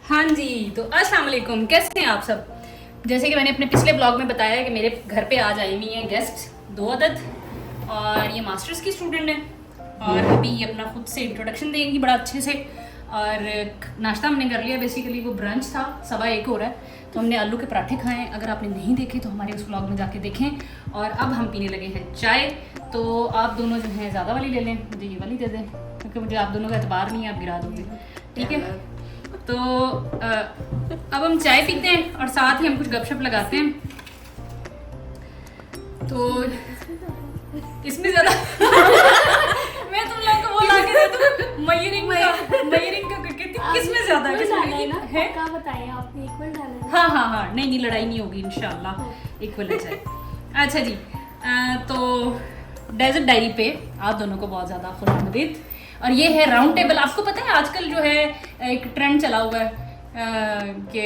हाँ जी, तो अस्सलाम वालेकुम, कैसे हैं आप सब। जैसे कि मैंने अपने पिछले ब्लॉग में बताया कि मेरे घर पे आज आई हुई हैं गेस्ट 2 अदद, और ये मास्टर्स की स्टूडेंट है और अभी ये अपना खुद से इंट्रोडक्शन देंगी बड़ा अच्छे से। और नाश्ता हमने कर लिया, बेसिकली वो ब्रंच था, 1:15 हो रहा है, तो हमने आलू के पराठे खाए हैं। अगर आपने नहीं देखे तो हमारे उस ब्लॉग में जाके देखें। और अब हम पीने लगे हैं चाय, तो आप दोनों जो हैं ज़्यादा वाली ले लें, मुझे ये वाली दे दें क्योंकि मुझे आप दोनों का एतबार नहीं है, आप गिरा दोगे, ठीक है। तो अब हम चाय पीते हैं और साथ ही हम कुछ गपशप लगाते हैं। तो इसमें ज़्यादा मैं तुम लोग को वो ला के दे दूँ मयरिंग का किसमें ज़्यादा है क्या बताएं आपने इक्वल डाला है? हाँ, नहीं लड़ाई नहीं होगी इंशाल्लाह, इक्वल है चाय। अच्छा जी, तो डेजर्ट डायरी पे आप दोनों को बहुत ज़्यादा खुशामदीद। और ये है राउंड टेबल। आपको पता है आजकल जो है एक ट्रेंड चला हुआ है कि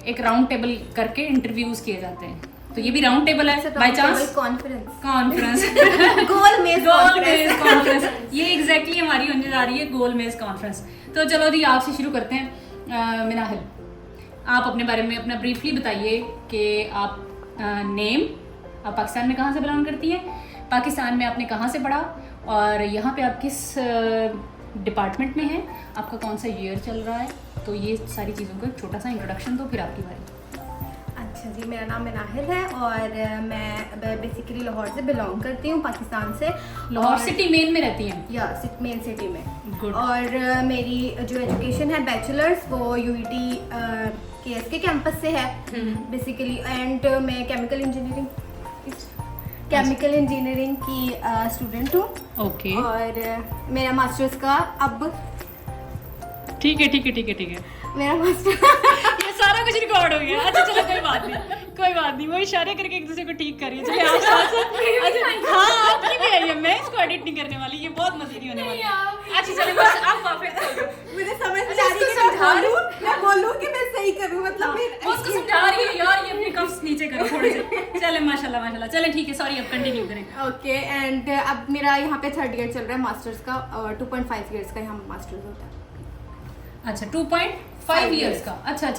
एक राउंड टेबल करके इंटरव्यूज किए जाते हैं, तो ये भी राउंड टेबल है बाय चांस कॉन्फ्रेंस गोल मेज कॉन्फ्रेंस ये एग्जैक्टली हमारी होने जा रही है, गोल मेज कॉन्फ्रेंस। तो चलो जी, आपसे शुरू करते हैं। मिनाहिल, आप अपने बारे में अपना ब्रीफली बताइए कि आप आप पाकिस्तान में कहाँ से बिलोंग करती हैं, पाकिस्तान में आपने कहाँ से पढ़ा और यहाँ पे आप किस डिपार्टमेंट में हैं, आपका कौन सा ईयर चल रहा है, तो ये सारी चीज़ों का एक छोटा सा इंट्रोडक्शन दो, फिर आपकी बारी। अच्छा जी, मेरा नाम मिनाहिल है और मैं बेसिकली लाहौर से बिलोंग करती हूँ, पाकिस्तान से। लाहौर सिटी मेन में रहती हैं? या मेन सिटी में। Good. और मेरी जो एजुकेशन है बैचलर्स वो यूईटी के कैंपस से है बेसिकली। एंड मैं केमिकल इंजीनियरिंग की स्टूडेंट हूँ। ओके, और मेरा मास्टर्स का अब ठीक है मेरा मास्टर ये सारा कुछ रिकॉर्ड हो गया। अच्छा चलो, कोई बात नहीं, वो इशारे करके एक दूसरे को ठीक कर रही है। चलिए आप अच्छा, हाँ आपकी भी है ये, मैं इसको एडिट नहीं करने वाली, ये बहुत मजेदार होने वाली है। अच्छा चलो, बस आप परफेक्ट हो गए। मुझे समझ नहीं आ रही है मैं बोलूं कि मैं सही करूं, मतलब मैं उसको समझा रही है यार, ये अपने कफ्स नीचे करो थोड़े से। चले माशाल्लाह, चले ठीक है, सॉरी, अब कंटिन्यू करें। ओके। एंड अब मेरा यहाँ पे 3rd ईयर चल रहा है मास्टर्स का, और 2.5 इयर्स का यहाँ मास्टर्स होता है। अच्छा, 2.5 इयर्स का। अच्छा,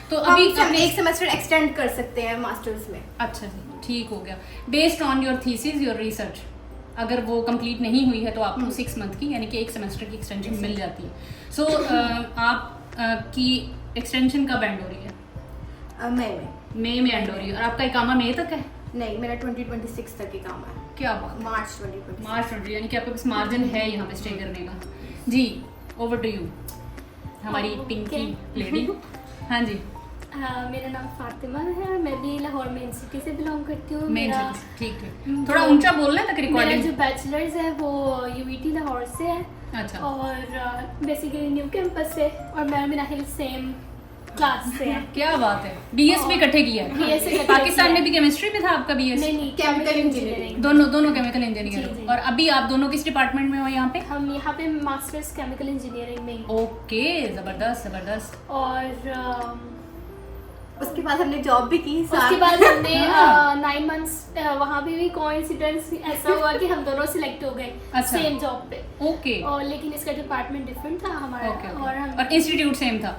तो अभी हम एक सेमेस्टर एक्सटेंड कर सकते हैं मास्टर्स में। अच्छा जी, ठीक हो गया। Based on your thesis, your research, अगर वो कंप्लीट नहीं हुई है तो आपको 6 मंथ की यानी कि 1 सेमेस्टर की एक्सटेंशन मिल जाती है। सो आप की एक्सटेंशन कब एंड हो रही है? मई में एंड हो रही है। और आपका इकामा मई तक है? नहीं, मेरा 2026 तक ही काम है। क्या बात, मार्च 2026 यानी कि आपके पास मार्जिन है यहाँ पे स्टे करने का। जी, ओवर टू यू हमारी पिंकी लेडी। हाँ जी, मेरा नाम फातिमा है, मैं भी लाहौर मेन सिटी से बिलोंग करती हूँ। मेन सिटी, ठीक है, थोड़ा ऊंचा बोलना है ताकि रिकॉर्डिंग। मेरा जो बैचलर्स है वो यूईटी लाहौर से है। अच्छा, और बेसिकली न्यू कैंपस से, और मैं मिनाहिल सेम क्लास से है। क्या बात है, बीएस भी इकट्ठे किया है? BS इकट्ठे पाकिस्तान किया में भी केमिस्ट्री में था आपका बीएस? नहीं, केमिकल इंजीनियरिंग। दोनों केमिकल इंजीनियर जी। हो। और अभी आप दोनों किस डिपार्टमेंट में हो यहाँ पे? हम यहाँ पे मास्टर्स केमिकल इंजीनियरिंग में। ओके, जबरदस्त। और उसके बाद हमने जॉब भी की। उसके बाद हमने 9 मंथ्स वहाँ पे भी कोइंसिडेंस ऐसा हुआ कि हम दोनों सिलेक्ट हो गए सेम जॉब पे। ओके, और लेकिन इसका डिपार्टमेंट डिफरेंट था हमारा। और इंस्टीट्यूट सेम था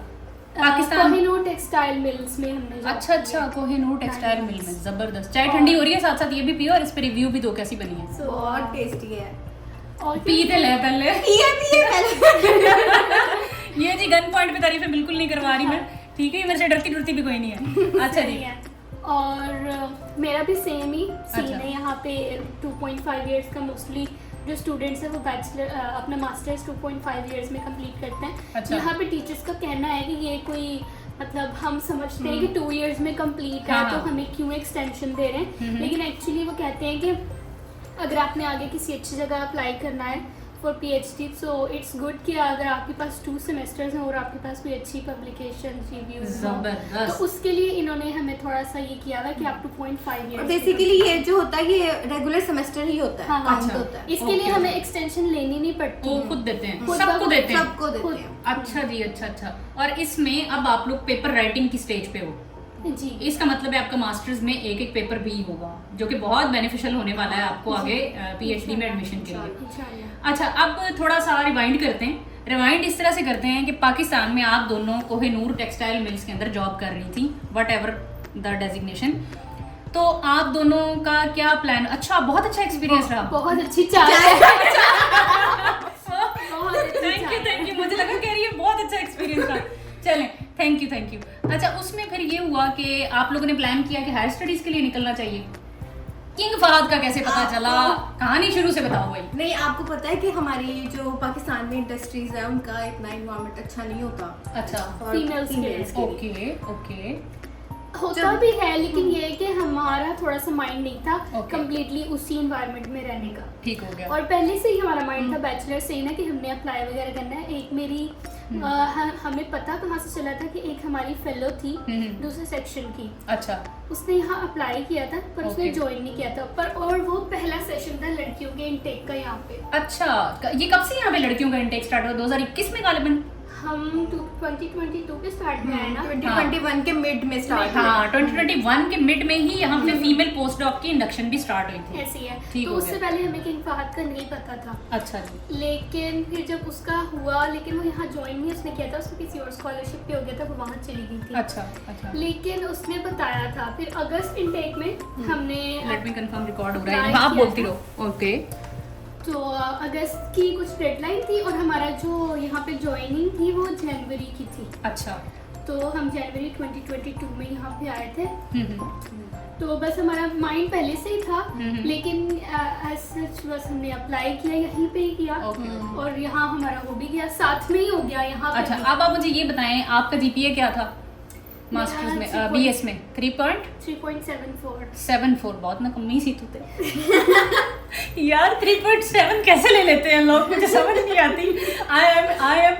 पाकिस्तान? कोहिनूर टेक्सटाइल मिल्स में हमने। अच्छा, कोहिनूर टेक्सटाइल मिल में। जबरदस्त। चाय ठंडी हो रही है, साथ साथ ये भी पियो और इस पे रिव्यू भी दो कैसी बनी है। बहुत टेस्टी है। और पीते ले पहले ये जी गन पॉइंट पे तारीफें बिल्कुल नहीं करवा रही मैं, ठीक है, मेरे से डरती भी कोई नहीं है। अच्छा जी, और मेरा भी सेम ही सीन अच्छा। है यहाँ पे। 2.5 इयर्स का मोस्टली जो स्टूडेंट्स हैं वो बैचलर अपना मास्टर्स 2.5 इयर्स में कंप्लीट करते हैं। अच्छा। यहाँ पे टीचर्स का कहना है कि ये कोई, मतलब हम समझते हैं कि 2 इयर्स में कंप्लीट है, हाँ, तो हाँ। हमें क्यों एक्सटेंशन दे रहे हैं। लेकिन एक्चुअली वो कहते हैं कि अगर आपने आगे किसी अच्छी जगह अप्लाई करना है for PhD, so it's good कि अगर आपके पास 2 सेमेस्टर्स हैं और आपके पास कोई अच्छी पब्लिकेशन रिव्यूज हो, तो उसके लिए इन्होंने हमें थोड़ा सा ये किया था कि आप 2.5 इयर्स। बेसिकली ये जो होता है ये रेगुलर सेमेस्टर ही होता है। हाँ, काउंट अच्छा। होता है। इसके लिए हमें एक्सटेंशन लेनी नहीं पड़ती। वो खुद देते हैं, खुद सबको देते हैं। सबको देते हैं। अच्छा जी, अच्छा। और इसमें अब आप लोग पेपर राइटिंग की स्टेज पे हो जी। इसका मतलब है आपका मास्टर्स में एक पेपर भी होगा जो कि बहुत बेनिफिशियल होने वाला है आपको आगे पीएचडी में एडमिशन के लिए। इंशाल्लाह। अच्छा, अब थोड़ा सा रिवाइंड करते हैं रिवाइंड इस तरह से करते हैं कि पाकिस्तान में आप दोनों कोहिनूर टेक्सटाइल मिल्स के अंदर जॉब कर रही थी, वट एवर द डेजिग्नेशन। तो आप दोनों का क्या प्लान? अच्छा, बहुत अच्छा एक्सपीरियंस रहा। बहुत अच्छी चाय थैंक यू। मुझे लगा कह रही है बहुत अच्छा एक्सपीरियंस रहा। चलें, थैंक यू। अच्छा, उसमें फिर ये हुआ कि आप लोगों ने प्लान किया कि हायर स्टडीज के लिए निकलना चाहिए। किंग फहद का कैसे पता चला? कहानी शुरू से बताओ भाई। नहीं, आपको पता है कि हमारी जो पाकिस्तान में इंडस्ट्रीज है उनका इतना इन्वायरमेंट अच्छा नहीं होता। अच्छा, Females के लिए। ओके। होता भी है, लेकिन ये है कि हमारा थोड़ा सा माइंड नहीं था Okay. कम्प्लीटली उसी इन्वायरमेंट में रहने का। ठीक हो गया। और पहले से ही हमारा माइंड था बैचलर से ही ना कि हमने अप्लाई वगैरह करना है। एक मेरी हमें पता कहाँ से चला था कि एक हमारी फेलो थी दूसरे सेक्शन की, अच्छा, उसने यहाँ अप्लाई किया था पर उसने Okay. ज्वाइन नहीं किया था। पर और वो पहला सेशन था लड़कियों के इनटेक का यहाँ पे। अच्छा, ये कब से यहाँ पे लड़कियों का इंटेक स्टार्ट हुआ? 2021 में गालिबन? हम 2022 के स्टार्ट में आए ना। 2021 के मिड में स्टार्ट हुआ। हाँ, 2021 के मिड में ही यहाँ पे फीमेल पोस्ट डॉक की इंडक्शन भी स्टार्ट हुई थी। ऐसी है। ठीक तो हो उससे गया। पहले हमें किंग फहद का नहीं पता था। अच्छा जी। लेकिन फिर जब उसका हुआ, लेकिन वो यहाँ ज्वाइन नहीं उसने किया था, उसको किसी और स्कॉलरशिप पे हो गया था, वो वहाँ चली गई थी। अच्छा। लेकिन उसने बताया था फिर अगस्त इनटेक में हमने लेट मी कंफर्म रिकॉर्ड हो रहा है। Apply आप किया बोलती था। रहो। ओके। तो अगस्त की कुछ डेडलाइन थी और हमारा जो यहाँ पे ज्वाइनिंग थी वो जनवरी की थी। अच्छा। तो हम जनवरी 2022 में यहाँ पे आए थे। हम्म। तो बस हमारा माइंड पहले से ही था, हम्म। लेकिन as such बस हमने अप्लाई किया, यहीं पे ही किया। ओके। और यहाँ हमारा हो भी गया, साथ में ही हो गया यहाँ पे अच्छा, भी। अब आप मुझे ये बताएं, आपका जीपीए क्या था मास्टर्स में, मेरा बीएस में? 3.74। 3.74। बहुत ना कमी सी तो यार 3.7 कैसे ले लेते हैं लोग, मुझे समझ नहीं आती। I am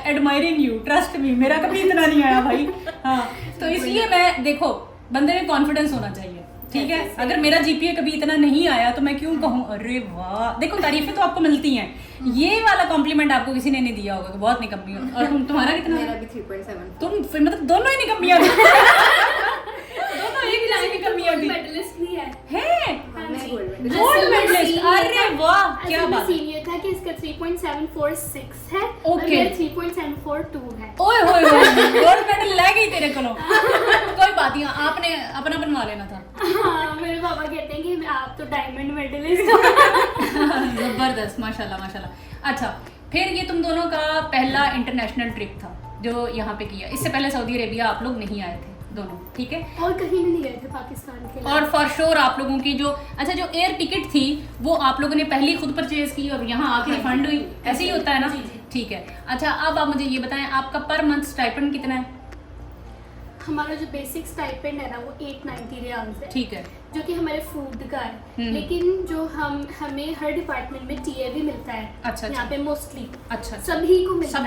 admiring you, trust me, मेरा कभी इतना नहीं आया भाई। हाँ, तो इसलिए मैं, देखो, बंदे में कॉन्फिडेंस होना चाहिए, ठीक है। अगर मेरा जीपीए कभी इतना नहीं आया तो मैं क्यों कहूँ अरे वाह। देखो, तारीफें तो आपको मिलती हैं, ये वाला कॉम्प्लीमेंट आपको किसी ने नहीं दिया होगा कि बहुत निकम्मी हो। और तुम्हारा कितना? मेरा भी 3.7। तुम फिर मतलब दोनों ही निकम्मियाँ थी। दोनों एक जैसी निकम्मियाँ थी। मेडलिस्ट भी है। मैं गोल्ड मेडल। गोल्ड मेडलिस्ट, अरे वाह, क्या बात है। सीन ये था कि इसका 3.746 है Okay. और मेरा 3.742 है। ओए होए गोल्ड मेडल ले गई तेरे को। कोई बात नहीं, आपने अपना बनवा लेना था। हाँ, मेरे पापा कहते हैं कि आप तो डायमंड मेडलिस्ट हो। जबरदस्त, माशाल्लाह। अच्छा, फिर ये तुम दोनों का पहला इंटरनेशनल ट्रिप था जो यहाँ पे किया। इससे पहले सऊदी अरेबिया आप लोग नहीं आए थे दोनों, ठीक है। और कहीं भी नहीं गए थे पाकिस्तान के लिए। और फॉर श्योर आप लोगों की जो जो एयर टिकट थी वो आप लोगों ने पहले खुद परचेज की और यहाँ आके रिफंड हुई, ऐसे ही होता है ना? ठीक है। अच्छा, अब आप मुझे ये बताएं, आपका पर मंथ स्टाइपेंड कितना है? हमारा जो बेसिक स्टाइपेंड है ना वो 890 रियाल्स है, ठीक है। जो कि हमारे फूड का है। लेकिन जो हमें हर डिपार्टमेंट में टीए भी मिलता है। अच्छा। यहाँ पे मोस्टली अच्छा, सभी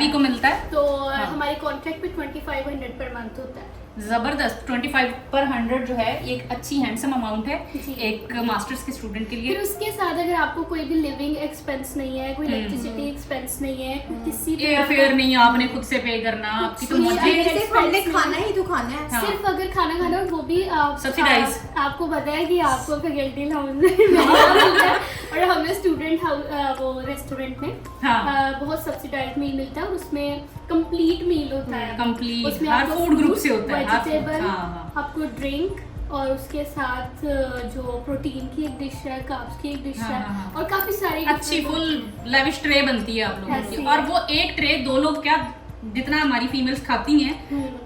को मिलता है। तो हाँ। हमारे कॉन्ट्रैक्ट पे 2500 पर मंथ होता है। जबरदस्त। 25 पर 100 जो है ये एक अच्छी हैंडसम अमाउंट है जी। एक मास्टर्स के स्टूडेंट के फिर लिए। उसके साथ अगर आपको कोई भी लिविंग एक्सपेंस नहीं है, कोई इलेक्ट्रिसिटी एक्सपेंस नहीं है, किसी भी एयरफेयर नहीं आपने खुद से पे करना, आपकी तो कुछ नहीं, मजे। सिर्फ हमने खाना ही तो खाना है। हाँ। सिर्फ अगर खाना खाना हो वो भी आप Subsidize। आपको पता है कि आपको फैकल्टी हाउस में मिलता है और हमें स्टूडेंट हाउस वो रेस्टोरेंट में हाँ। बहुत सब्सिडाइज मील मिलता है और उसमें कंप्लीट मील होता है। कंप्लीट उसमें हर आपको फूड ग्रुप से होता है, हर वेजिटेबल, food, हाँ। आपको ड्रिंक और उसके साथ जो प्रोटीन की एक डिश है, कार्ब्स की एक डिश हाँ, है हाँ, हाँ। और काफी सारी अच्छी फुल लेविश ट्रे बनती है आप लोगों ऐसी की। है। और वो एक ट्रे दो लोग क्या, जितना हमारी फीमेल्स खाती हैं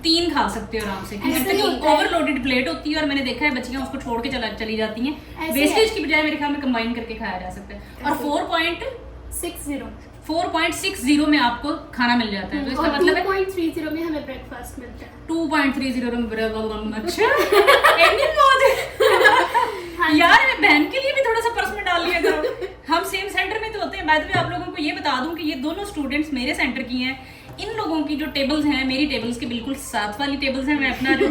3 खा सकते हो आराम से। ऐसे ही होता है। ओवरलोडेड प्लेट होती है और मैंने देखा है बच्चियां उसको छोड़ के चली जाती हैं। ऐसे वेस्टेज है। की बजाय मेरे ख्याल में कंबाइन करके खाया जा सकता है। और ऐसे। 4.60 में आपको खाना मिल जाता है। तो इसका और मतलब है 2.30 में हमें ब्रेकफास्ट मिलता है। 2.30 में। अच्छा, इतनी मौज है। यार मैं बहन के लिए भी थोड़ा सा पर्स में डाल लिया करो। हम सेम सेंटर में तो होते हैं। बाद में आप लोगों को ये बता दूं कि ये दोनों स्टूडेंट्स मेरे सेंटर की हैं। इन लोगों की जो टेबल्स हैं मेरी टेबल्स के बिल्कुल साथ वाली टेबल्स हैं। मैं अपना जो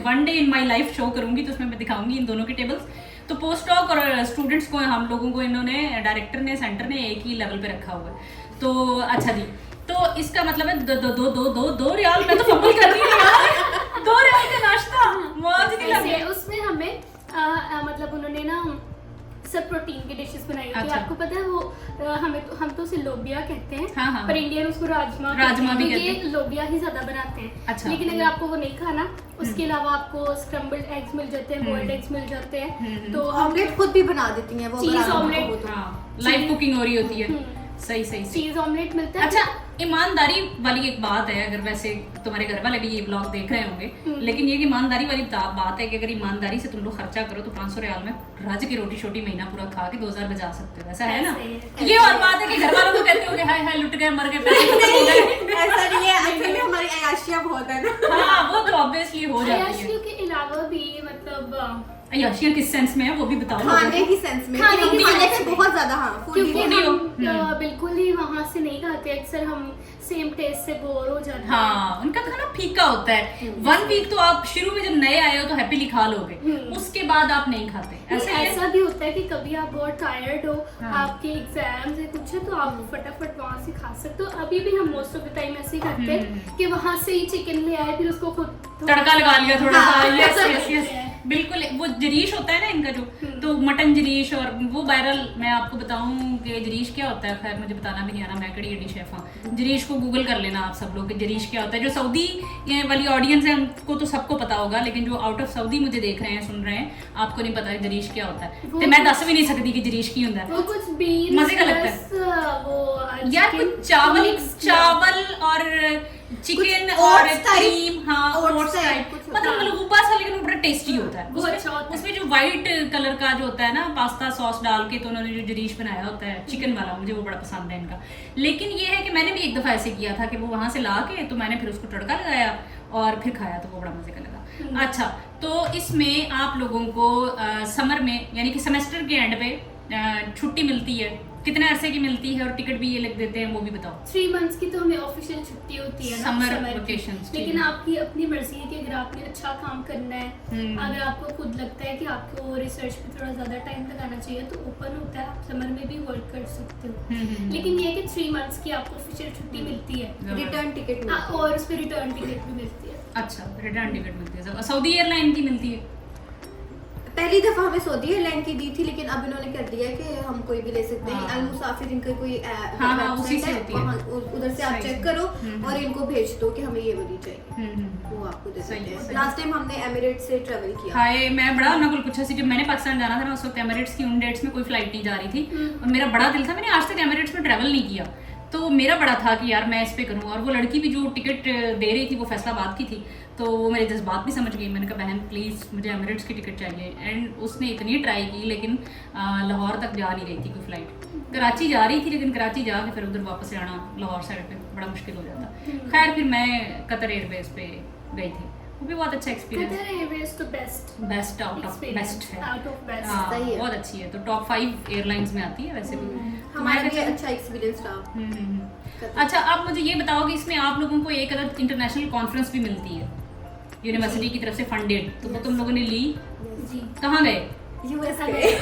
one day in my life show करूंगी तो उसमें मैं दिखाऊंगी इन दोनों की टेबल्स। तो पोस्ट डॉक और स्टूडेंट्स को हम लोगों को इन्होंने डायरेक्टर ने सेंटर ने एक ही लेवल पे रखा हुआ है। तो अच्छा जी, तो इसका मतलब है दो रियाल। मैं तो फंबल कर रही हूँ यार। 2 रियाल का नाश्ता मौज नहीं लगी। ऐसे उसमें हमें मतलब उन्होंने ना सब प्रोटीन की डिशेस बनाई होती है। अच्छा। आपको पता है वो हम तो उसे लोबिया कहते हैं, हाँ, हाँ। पर इंडियन उसको राजमा भी तो कहते ये लोबिया ही ज्यादा बनाते हैं। अच्छा। लेकिन अगर आपको वो नहीं खाना, उसके अलावा आपको स्क्रम्बल्ड एग्स मिल जाते हैं, बॉइल्ड एग्स मिल जाते हैं, तो ऑमलेट खुद भी बना देती हैं वो, चीज अगर आपको ऑमलेट। हो तो। हाँ, लाइव कुकिंग हो रही होती है। सही सही सही। चीज ऑमलेट मिलता है। अच्छा, ईमानदारी वाली एक बात है, अगर वैसे तुम्हारे घर वाले भी ये ब्लॉग देख रहे होंगे, लेकिन ये कि ईमानदारी वाली बात है कि अगर ईमानदारी से तुम लोग खर्चा करो तो 500 रियाल में रज की रोटी छोटी महीना पूरा खा के 2000 बजा सकते हो, ऐसा है ना? ऐसे ये और बात है कि घर वालों को कहते हो कि हाय हाय लुट गए, मर गए, पैसे खत्म हो गए। ऐसा नहीं है, एक्चुअली में हमारी अयाशियां बहुत है ना। हाँ, वो तो ऑब्वियसली हो जाती है। अयाशियों के अलावा भी मतलब अयाशियां किस सेंस में है वो भी बताओ। खाने की सेंस में, खाने की खाने सेंस से में। बहुत ज्यादा, हाँ क्योंकि foodie हो। हम बिल्कुल ही वहाँ से नहीं खाते, अक्सर हम सेम टेस्ट से बोर हो जाते हैं। हाँ, उनका खाना फीका होता है। 1 वीक तो आप शुरू में जब नए आए हो तो हैप्पीली खा लोगे, उसके बाद आप नहीं खाते। नहीं, ऐसा भी होता है कि कभी आप बहुत टायर्ड हो, हाँ। आपके एग्जाम्स है कुछ है, तो आप फटाफट वहाँ से खा सकते हो। अभी भी हम मोस्ट ऑफ द टाइम ऐसे ही करते हैं कि वहाँ से ही चिकन ले आए, फिर उसको खुद तड़का लगा लिया थोड़ा सा। हाँ, यस ऐसा यस करते यस, हैं। बिल्कुल। वो जरीश होता है ना इनका जो, तो मटन जरीश, और वो वायरल, मैं आपको बताऊं कि जरीश क्या होता है, खैर मुझे बताना भी नहीं आना, मैं कड़ी एडी शेफ हूँ। जरीश को गूगल कर लेना आप सब लोग कि जरीश क्या होता है। जो सऊदी वाली ऑडियंस है उनको तो सबको पता होगा, लेकिन जो आउट ऑफ सऊदी मुझे देख रहे हैं, सुन रहे हैं, आपको नहीं पता जरीश क्या होता है। तो मैं दस भी नहीं सकती कि जरीश की होता है। वो कुछ बीन्स मजे का लगता है। प्लस वो यार chicken कुछ चावल mix किया। चावल और चिकन कुछ और oats type, क्रीम, हाँ oats oats type type, कुछ मतलब होता है। मलबूबा सा, लेकिन वो बड़ा टेस्टी होता है। वो उसमें- अच्छा होता है। उसमें जो व्हाइट कलर का जो होता है ना, पास्ता सॉस डाल के, तो उन्होंने जो जरीश बनाया होता है चिकन वाला, मुझे वो बड़ा पसंद है इनका। लेकिन ये है कि मैंने भी एक दफा ऐसे किया था कि वो वहां से ला के, तो मैंने फिर उसको तड़का लगाया और फिर खाया, तो वो बड़ा मजे का लगा। अच्छा, तो इसमें आप लोगों को समर में, यानी कि सेमेस्टर के एंड पे छुट्टी मिलती है, कितने अरसे की मिलती है, और टिकट भी ये लिख देते हैं, वो भी बताओ। 3 मंथ्स की तो हमें ऑफिशियल छुट्टी होती है ना, Summer summer की। vacations, ठीक लेकिन है। आपकी अपनी मर्जी है कि अगर आपने अच्छा काम करना है, अगर आपको खुद लगता है कि आपको रिसर्च पे थोड़ा ज्यादा टाइम लगाना चाहिए, तो ओपन होता है, आप समर में भी वर्क कर सकते हो। लेकिन ये है कि 3 मंथ्स की आपको ऑफिशियल छुट्टी मिलती है। रिटर्न टिकट हाँ, और उस पर रिटर्न टिकट भी मिलती है। अच्छा, रिटर्न टिकट मिलती है। सऊदी एयरलाइन की मिलती है? पहली दफा हमें सऊदी एयरलाइन की दी थी, लेकिन अब इन्होंने कर दिया है कि हम कोई भी ले सकते हैं। हाँ। अल मुसाफिर इनका कोई हाँ, हाँ, उसी से होती है। वहाँ उधर से आप सही, चेक सही। करो और इनको भेज दो कि हमें ये वाली चाहिए, हम्म। वो आपको दे सही है, देते हैं। सही। लास्ट टाइम हमने एमिरेट से ट्रेवल किया। हाय, मैं बड़ा उन्होंने कुछ पूछा सी, जब मैंने पाकिस्तान जाना था ना, उस वक्त एमिरेट्स की उन डेट्स में कोई फ्लाइट नहीं जा रही थी, और मेरा बड़ा दिल था, मैंने आज तक एमिरेट्स में ट्रैवल नहीं किया, तो मेरा बड़ा था कि यार मैं इस पे करूँ। और वो लड़की भी जो टिकट दे रही थी वो फैसलाबाद की थी, तो वो मेरे जज्बात भी समझ गई। मैंने कहा बहन प्लीज़ मुझे एमिरेट्स की टिकट चाहिए, एंड उसने इतनी ट्राई की, लेकिन लाहौर तक जा नहीं रही थी कोई फ्लाइट। कराची जा रही थी, लेकिन कराची जाके फिर उधर वापस से आना लाहौर साइड पे बड़ा मुश्किल हो जाता। खैर फिर मैं कतर एयरवेज पे गई थी, वो भी बहुत अच्छा एक्सपीरियंस, कतर एयरवेज तो best best out of best है। Out of best. हाँ, सही है। बहुत अच्छी है, तो टॉप 5 एयरलाइंस में आती है वैसे भी। हमारा भी तुम्हारे अच्छा एक्सपीरियंस रहा। हम्म। अच्छा, आप मुझे ये बताओ कि इसमें आप लोगों को एक अदर इंटरनेशनल कॉन्फ्रेंस भी मिलती है यूनिवर्सिटी की तरफ से फंडेड, तो वो तुम लोगों ने ली? जी। कहाँ गए? यूएस अरे। गए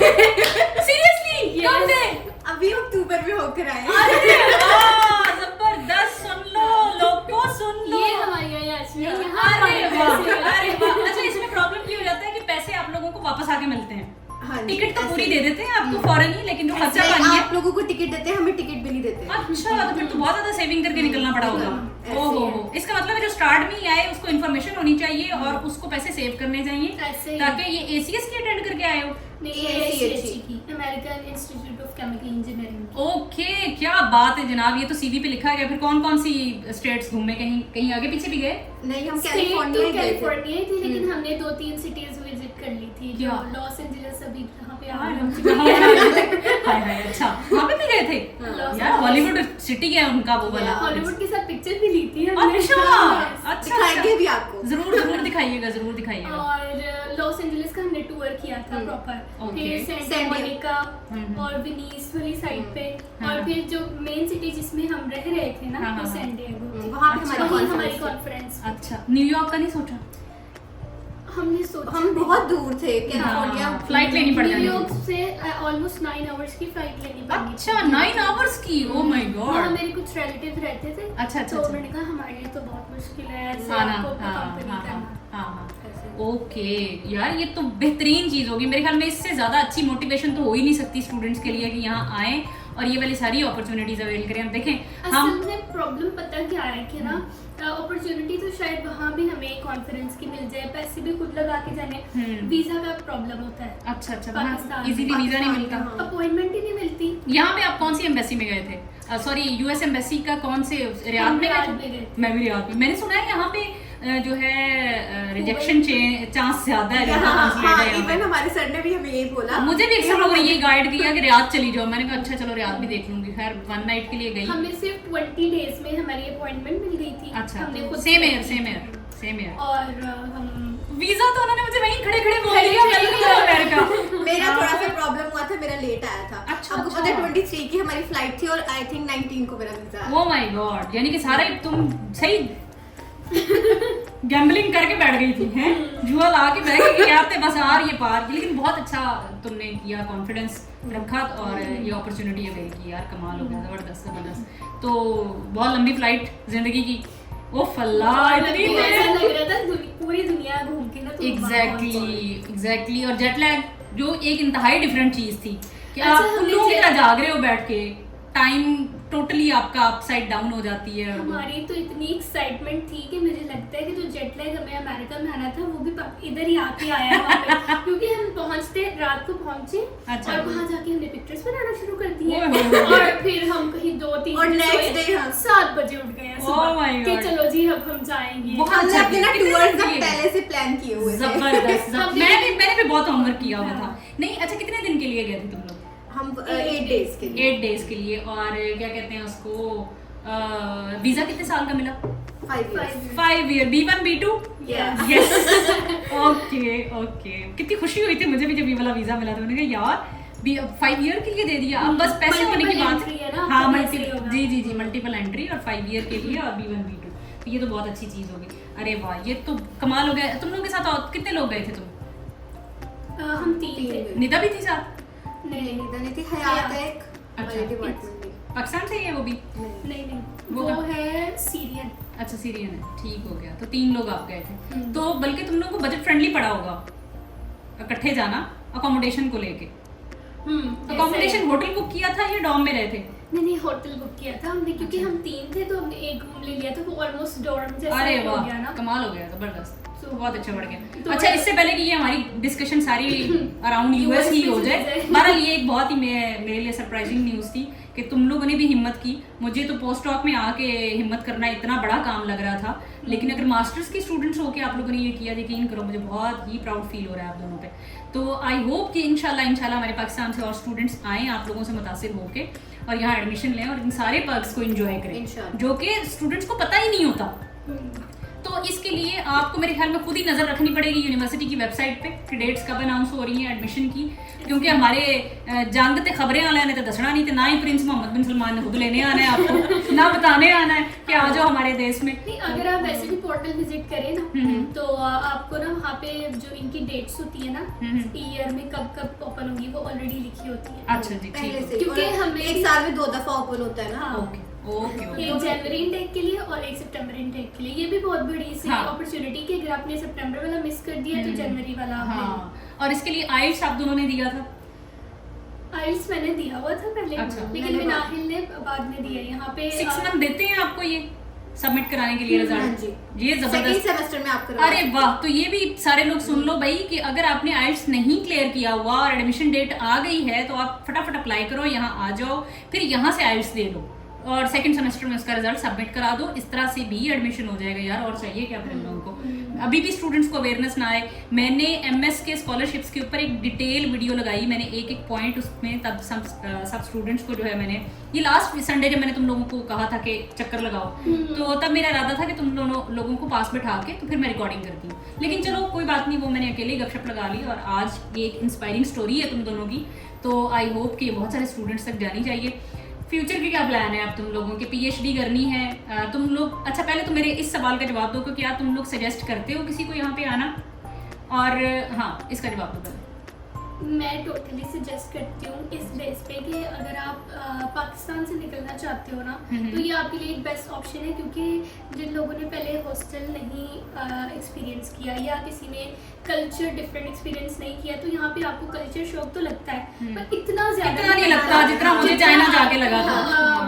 सीरियसली? कब गए? अभी अक्टूबर में होकर आए हैं। अरे वाह, जबरदस्त! सुन लो लोगों, सुन लो। ये हमारी अयाशी है, यहाँ अरे हमारे वाह, पैसे हैं। अरे वाह। अच्छा, इसमें प्रॉब्लम ये हो जाता है कि पैसे आप लोगों को वापस आके मिलते हैं। हाँ जी, टिकट तो ऐसे पूरी ही। दे देते हैं आपको फौरन ही, लेकिन जो खर्चा नहीं, पानी है। आप लोगों को टिकट देते हैं, हमें टिकट भी नहीं देते। अच्छा, तो फिर तो बहुत ज्यादा सेविंग करके निकलना पड़ा होगा। ऐसे ओहो, है। इसका मतलब है जो स्टार्ट में ही आए उसको इन्फॉर्मेशन होनी चाहिए और उसको पैसे सेव करने चाहिए, ऐसे ही। ताकि ये एसीएस की अटेंड करके आए हो। नहीं, ये ACHE की, American institute of chemical engineering. Okay, क्या बात है जनाब, ये तो सीवी पे लिखा गया। फिर कौन कौन सी स्टेट्स घूमे, कहीं कहीं आगे पीछे भी गए? नहीं, हम स्टेट कैलिफोर्निया तो गए थे। कैलिफोर्निया ही थी, लेकिन हमने 2-3 सिटीज विजिट कर ली थी, जो क्या? लॉस एंजलिस अभी यहाँ पे हाय आ हाय, अच्छा वहाँ पे भी गए थे? Los यार Angeles। हॉलीवुड सिटी है उनका वो वाला। हॉलीवुड के साथ पिक्चर भी ली थी हमने। अच्छा, दिखाएंगे भी आपको। जरूर जरूर दिखाइएगा, जरूर दिखाइएगा। और लॉस एंजलिस का हमने टूर किया था प्रॉपर, Okay. फिर सेंटा San Diego। मोनिका और विनीस वाली साइड पे, और फिर जो मेन सिटी जिसमें हम रह रहे थे ना, हाँ, वो हाँ, सैन डिएगो। वहाँ पे अच्छा, हमारी वहीं हमारी कॉन्फ्रेंस कॉन्फ्रेंस अच्छा, न्यूयॉर्क का नहीं सोचा? हमने सोचा हम बहुत दूर थे कैलिफोर्निया। हाँ, फ्लाइट लेनी पड़ जाती न्यूयॉर्क है। से ऑलमोस्ट 9 आवर्स की फ्लाइट लेनी पड़ी। अच्छा, 9 आवर्स की? ओह माय वहाँ गॉड। मेरे कुछ रिलेटिव रहते थे, अच्छा, अच्छा, तो अच्छा। उन्होंने कहा हमारे लिए तो बहुत मुश्किल है ऐसे हाँ ना, आपको अपना हाँ कंपनी हाँ करना। हाँ हाँ। ओके यार, ये तो बेहतरीन चीज़ होगी मेरे ख्याल में। इससे ज़्यादा अच्छी मोटिवेशन तो हो ही नहीं सकती स्टूडेंट्स के लिए कि यहाँ आएँ और ये वाली सारी अपॉर्चुनिटीज अवेल करें। अब देखें असल हम में प्रॉब्लम पता क्या है कि ना अपॉर्चुनिटी तो शायद वहाँ भी हमें कॉन्फ्रेंस की मिल जाए, पैसे भी खुद लगा के जाने, वीजा का प्रॉब्लम होता है। अच्छा पाकिस्तान इजीली वीजा नहीं मिलता। अपॉइंटमेंट ही नहीं मिलती। यहाँ पे आप कौन सी एम्बेसी में गए थे? सॉरी यूएस एम्बेसी का कौन से रियाद में रियाद में गए गए थे? थे। मैं भी रियाद में। मैंने सुना है यहाँ पे जो है रिजेक्शन चांस ज्यादा है। इवन हमारे सर ने भी हमें यही बोला। मुझे भी अक्सर लोगों ने ये गाइड दिया कि रियाद चली जाओ। मैंने कहा अच्छा चलो रियाद भी देख लूंगी। खैर 1 नाइट के लिए गई। हमें सिर्फ 20 डेज में हमारी अपॉइंटमेंट मिल गई थी। अच्छा हमने खुद सेम ईयर और हम वीजा तो उन्होंने मुझे वहीं खड़े खड़े बोल दिया वेलकम टू अमेरिका। मेरा थोड़ा सा प्रॉब्लम हुआ था, मेरा लेट आया था। अच्छा, आपको पता है 23 की हमारी फ्लाइट थी और आई थिंक 19 को मेरा वीजा आया। ओह माय गॉड, यानी कि सारा तुम सही गैम्बलिंग करके बैठ गई थी हैं, जुआ ला के बैठ गई कि आते बस आ रही है पार। लेकिन बहुत अच्छा तुमने किया, कॉन्फिडेंस रखा और ये अपॉर्चुनिटी अवेल की। यार कमाल हो गया, जबरदस्त। तो बहुत लंबी फ्लाइट जिंदगी की। ओ फल्ला इतनी ऐसा लग रहा था पूरी दुनिया घूम के ना तो एग्जैक्टली। और जेट लैग जो एक इंतहाई डिफरेंट चीज थी कि अच्छा, आप हमने उल्लू की तरह जाग रहे हो बैठ के, टाइम टोटली आपका अपसाइड डाउन हो जाती है। हमारी तो इतनी एक्साइटमेंट थी कि मुझे लगता है कि जो जेट लैग हमें अमेरिका में आना था वो भी इधर ही आके आया वहाँ पे। क्योंकि हम पहुँचते रात को पहुँचे अच्छा। और वहाँ जाके हमने पिक्चर्स बनाना शुरू कर दिए ओह। और फिर हम कहीं 2-3 और बजे next सोए, day हम 7 बजे उठ गए Oh सुबह my कि God। चलो जी अब हम जाएंगे। बहुत हमने अच्छा अपने ना किया। टूर्स कितने दिन के लिए? पहले से प्लान किए हुए थे। जबरदस्त। हमने- मैंने भी बहुत होमवर्क किया हुआ था। नहीं अच्छा, कितने दिन के लिए गए थे तुम लोग? हम 8 डेज के लिए। 8 डेज के लिए। और क्या कहते हैं उसको, वीजा कितने साल का मिला? 5 years। 5 year, B1 B2। Yes। Yes okay. कितनी खुशी हुई थी मुझे भी जब ये वाला वीजा मिला था। मैंने कहा यार 5 ईयर के लिए दे दिया, अब बस पैसे होने की बात Multiple entry है ना, हाँ तो ऐसे ही होगा। जी मल्टीपल एंट्री और 5 ईयर के लिए और B1 B2। तो ये तो बहुत अच्छी चीज होगी। अरे वाह, ये तो कमाल हो गया। तुम लोगों के साथ और कितने लोग गए थे तुम? हम 3 थे। निदा भी थी साथ? नहीं नहीं थी, हयात है एक अच्छा। हमारे डिपार्टमेंट में। पाकिस्तान से ही है वो भी? नहीं वो वो कहाँ? है सीरियन। अच्छा सीरियन है, ठीक हो गया। तो 3 लोग आप गए थे। हम्म। तो बल्कि तुम लोगों को बजट फ्रेंडली पड़ा होगा इकट्ठे जाना अकोमोडेशन को लेके। अकोमोडेशन होटल बुक किया था या डॉर्म में रहे थे? नहीं होटल बुक किया था हमने, क्योंकि अच्छा। हम 3 थे तो हमने एक रूम ले लिया था, वो ऑलमोस्ट डॉर्म जैसा अरे हो वाह, गया ना। कमाल हो गया, जबरदस्त। तो बहुत अच्छा बढ़ गया। तो अच्छा, इससे पहले कि ये हमारी डिस्कशन सारी अराउंड यूएस ही हो जाए, बहरहाल ये एक बहुत ही मेरे लिए सरप्राइजिंग न्यूज़ थी कि तुम लोगों ने भी हिम्मत की। मुझे तो पोस्ट डॉक में आके हिम्मत करना इतना बड़ा काम लग रहा था, लेकिन अगर मास्टर्स के स्टूडेंट्स होके आप लोगों ने ये किया, यकीन करो मुझे बहुत ही प्राउड फील हो रहा है आप दोनों पे। तो आई होप कि इंशाल्लाह हमारे पाकिस्तान से और स्टूडेंट्स आएँ आप लोगों से मुतासिर होके और यहाँ एडमिशन लें और इन सारे पर्क्स को एंजॉय करें इंशाल्लाह। जो कि स्टूडेंट्स को पता ही नहीं होता। तो इसके लिए आपको मेरे ख्याल में खुद ही नज़र रखनी पड़ेगी यूनिवर्सिटी की वेबसाइट पे कि डेट्स कब अनाउंस हो रही हैं एडमिशन की, क्योंकि हमारे जानते खबरें आने ने तो दसना नहीं, तो ना ही प्रिंस मोहम्मद बिन सलमान ने खुद लेने आना है आपको, ना बताने आना है कि आ जाओ हमारे देश में। नहीं, अगर आप वैसे भी पोर्टल विजिट करें ना तो आपको ना वहाँ पे जो इनकी डेट्स होती है ना ईयर में कब कब ओपन होगी वो ऑलरेडी लिखी होती है। अच्छा जी, पहले ठीक से, क्योंकि और हमें- एक साल में 2 दफा ओपन होता है ना। हाँ। Okay okay okay. 1 जनवरी इनटेक के लिए और 1 सितंबर इनटेक के लिए। ये भी बहुत बड़ी सी हाँ। अपॉर्चुनिटी कि अगर आपने सितंबर वाला मिस कर दिया तो जनवरी वाला आप ले लो। हाँ, और इसके लिए आइल्स आप दोनों ने दिया था? आइल्स मैंने दिया हुआ था पहले, अच्छा। लेकिन मिनाहिल ने बाद में दिया। यहाँ पे 6 मंथ देते हैं आपको ये सबमिट कराने के लिए हाँ रिजल्ट? जी। ये सेकंड जबरदस्त। सेमेस्टर में आप करवा अरे वाह, तो ये भी सारे लोग सुन लो भाई कि अगर आपने आइल्स नहीं क्लियर किया हुआ और एडमिशन डेट आ गई है तो आप फटाफट अप्लाई करो, यहाँ आ जाओ, फिर यहाँ से आइल्स दे लो और सेकंड सेमेस्टर में उसका रिजल्ट सबमिट करा दो। इस तरह से भी एडमिशन हो जाएगा यार, और चाहिए क्या फिर लोगों को। अभी भी स्टूडेंट्स को अवेयरनेस ना आए। मैंने एमएस के स्कॉलरशिप्स के ऊपर एक डिटेल वीडियो लगाई, मैंने एक पॉइंट उसमें तब सब स्टूडेंट्स को जो है मैंने ये लास्ट संडे जब मैंने तुम लोगों को कहा था कि चक्कर लगाओ, तो तब मेरा इरादा था कि तुम दोनों लोगों को पास बैठा के तो फिर मैं रिकॉर्डिंग करती हूँ, लेकिन चलो कोई बात नहीं, वो मैंने अकेले गपशप लगा ली और आज ये एक इंस्पायरिंग स्टोरी है तुम दोनों की। तो आई होप कि बहुत सारे स्टूडेंट्स तक जानी चाहिए। फ्यूचर के क्या प्लान है आप तुम लोगों के? पीएचडी करनी है तुम लोग? अच्छा, पहले तो मेरे इस सवाल का जवाब दो कि क्या तुम लोग सजेस्ट करते हो किसी को यहाँ पे आना? और हाँ, इसका जवाब दो पहले। मैं टोटली सजेस्ट करती हूँ इस बेस पे कि अगर आप पाकिस्तान से निकलना चाहते हो ना तो ये आपके लिए एक बेस्ट ऑप्शन है, क्योंकि जिन लोगों ने पहले हॉस्टल नहीं एक्सपीरियंस किया या किसी ने कल्चर डिफरेंट एक्सपीरियंस नहीं किया, तो यहाँ पे आपको कल्चर शॉक तो लगता है पर इतना ज़्यादा नहीं लगता जितना मुझे चाइना जाके लगा था।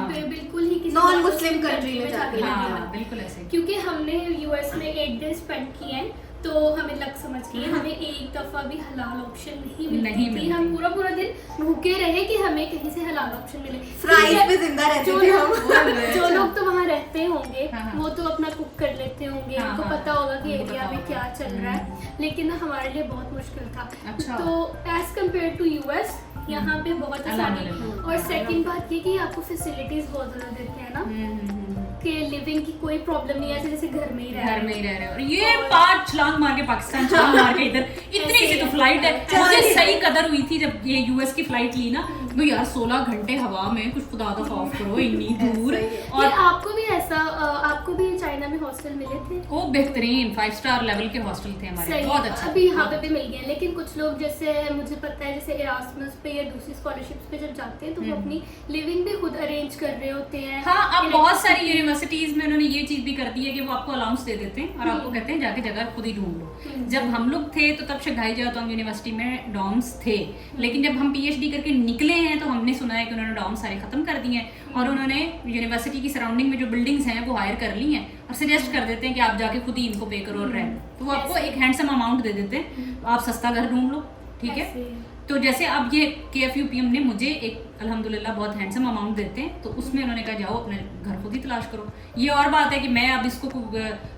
बिल्कुल ही किसी नॉन मुस्लिम कंट्री में जाके हाँ, बिल्कुल ऐसे। क्योंकि हमने यूएस में 8 डे स्पेंड किए हैं, तो हमें लग समझ के हमें एक दफा भी हलाल ऑप्शन नहीं मिलती थी। हम पूरा दिन भूखे रहे कि हमें कहीं से हलाल ऑप्शन मिले। फ्राइज पे जिंदा रहते थे हम। जो लोग तो वहाँ रहते होंगे हाँ, हाँ। वो तो अपना कुक कर लेते होंगे, हाँ, उनको हाँ, पता होगा कि उनको एरिया पता में क्या होगा। चल रहा है, लेकिन हमारे लिए बहुत मुश्किल था। अच्छा। तो एज कम्पेयर टू यूएस यहाँ पे बहुत आसानी। अल्हम्दुलिल्लाह। और सेकंड बात ये कि आपको फैसिलिटीज बहुत ज़्यादा देते हैं ना कि लिविंग की कोई प्रॉब्लम नहीं है, जैसे घर में ही रह रहे हैं। और ये पांच छलांग मार के पाकिस्तान छलांग मार के इधर इतनी सी तो फ्लाइट है। मुझे सही कदर हुई थी जब ये यूएस की फ्लाइट ली ना, तो यार 16 घंटे हवा में, कुछ खुदा का खौफ करो, इतनी दूर। और आपको भी ऐसा आपको भी चाइना में हॉस्टल मिले थे? वो बेहतरीन 5 स्टार लेवल के हॉस्टल थे हमारे, सही, बहुत अच्छा। अभी यहाँ पे भी मिल गए हैं, लेकिन कुछ लोग जैसे मुझे पता है जैसे इरास्मस पे या दूसरी स्कॉलरशिप्स पे जब जाते हैं तो वो अपनी लिविंग भी खुद अरेंज कर रहे होते हैं। हाँ, अब बहुत सारी यूनिवर्सिटीज में उन्होंने ये चीज भी कर दी है कि वो आपको अलाउंस दे देते हैं और आपको कहते हैं जाके जगह खुद ही ढूंढ लो। जब हम लोग थे तो तब शंघाई जाओतोंग यूनिवर्सिटी में डॉर्म्स थे, लेकिन जब हम पीएचडी करके निकले हैं तो हमने सुना है कि उन्होंने डॉर्म सारे खत्म कर दिए हैं और उन्होंने यूनिवर्सिटी की सराउंडिंग में जो बिल्डिंग्स हैं वो हायर कर ली हैं और सजेस्ट कर देते हैं कि आप जाके खुद ही इनको पे करो और रह। तो वो आपको एक हैंडसम अमाउंट दे देते हैं, तो आप सस्ता घर ढूंढ लो, ठीक है। तो जैसे अब ये KFUPM ने मुझे एक अल्हम्दुलिल्लाह बहुत हैंडसम अमाउंट देते हैं, तो उसमें उन्होंने कहा जाओ अपने घर खुद ही तलाश करो। ये और बात है कि मैं अब इसको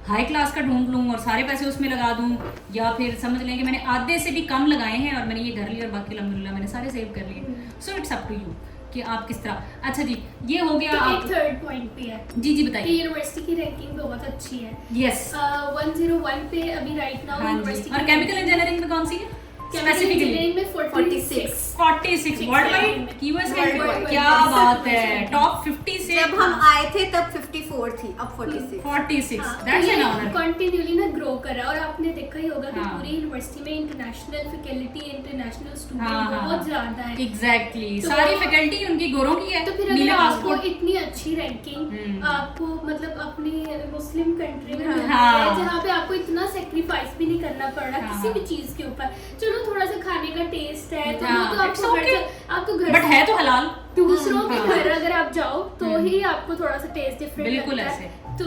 हाई क्लास का ढूंढ लूँ और सारे पैसे उसमें लगा दूँ, या फिर समझ लें कि मैंने आधे से भी कम लगाए हैं और मैंने ये घर लिया और बाकी अल्हम्दुलिल्लाह मैंने सारे सेव कर लिए। So it's up to you कि आप किस तरह। अच्छा जी, ये हो गया। तो एक थर्ड पॉइंट भी है जी बताइए। यूनिवर्सिटी की रैंकिंग बहुत अच्छी है। यस, 101 पे अभी राइट नाउ यूनिवर्सिटी। और केमिकल इंजीनियरिंग में कौन सी है स्पेसिफिकली में 46 वर्ल्ड वाइड यूएस में। क्या बात है, टॉप 50 से जब हम आए थे तब 54 थी, अब 46। That's an honour. कंटिन्यूली ना ग्रो कर रहा है और आपने देखा ही होगा कि हाँ। पूरी यूनिवर्सिटी में इंटरनेशनल फैकल्टी, इंटरनेशनल हाँ, स्टूडेंट हाँ। बहुत ज्यादा है। एग्जैक्टली, तो- सारी फैकल्टी उनकी गोरों की है। तो फिर नीले अगर आपको पासपोर्ट। इतनी अच्छी रैंकिंग आपको मतलब अपनी मुस्लिम कंट्री में मिल रही हाँ। है जहाँ पे आपको इतना सेक्रीफाइस भी नहीं करना पड़ रहा हाँ। किसी भी चीज के ऊपर, चलो थोड़ा सा खाने का टेस्ट है तो हाँ, वो तो it's आपको okay. आपको घर बट है तो हलाल। दूसरों के हाँ। घर अगर आप जाओ तो ही आपको थोड़ा सा टेस्ट डिफरेंट बिल्कुल लगता ऐसे। है। तो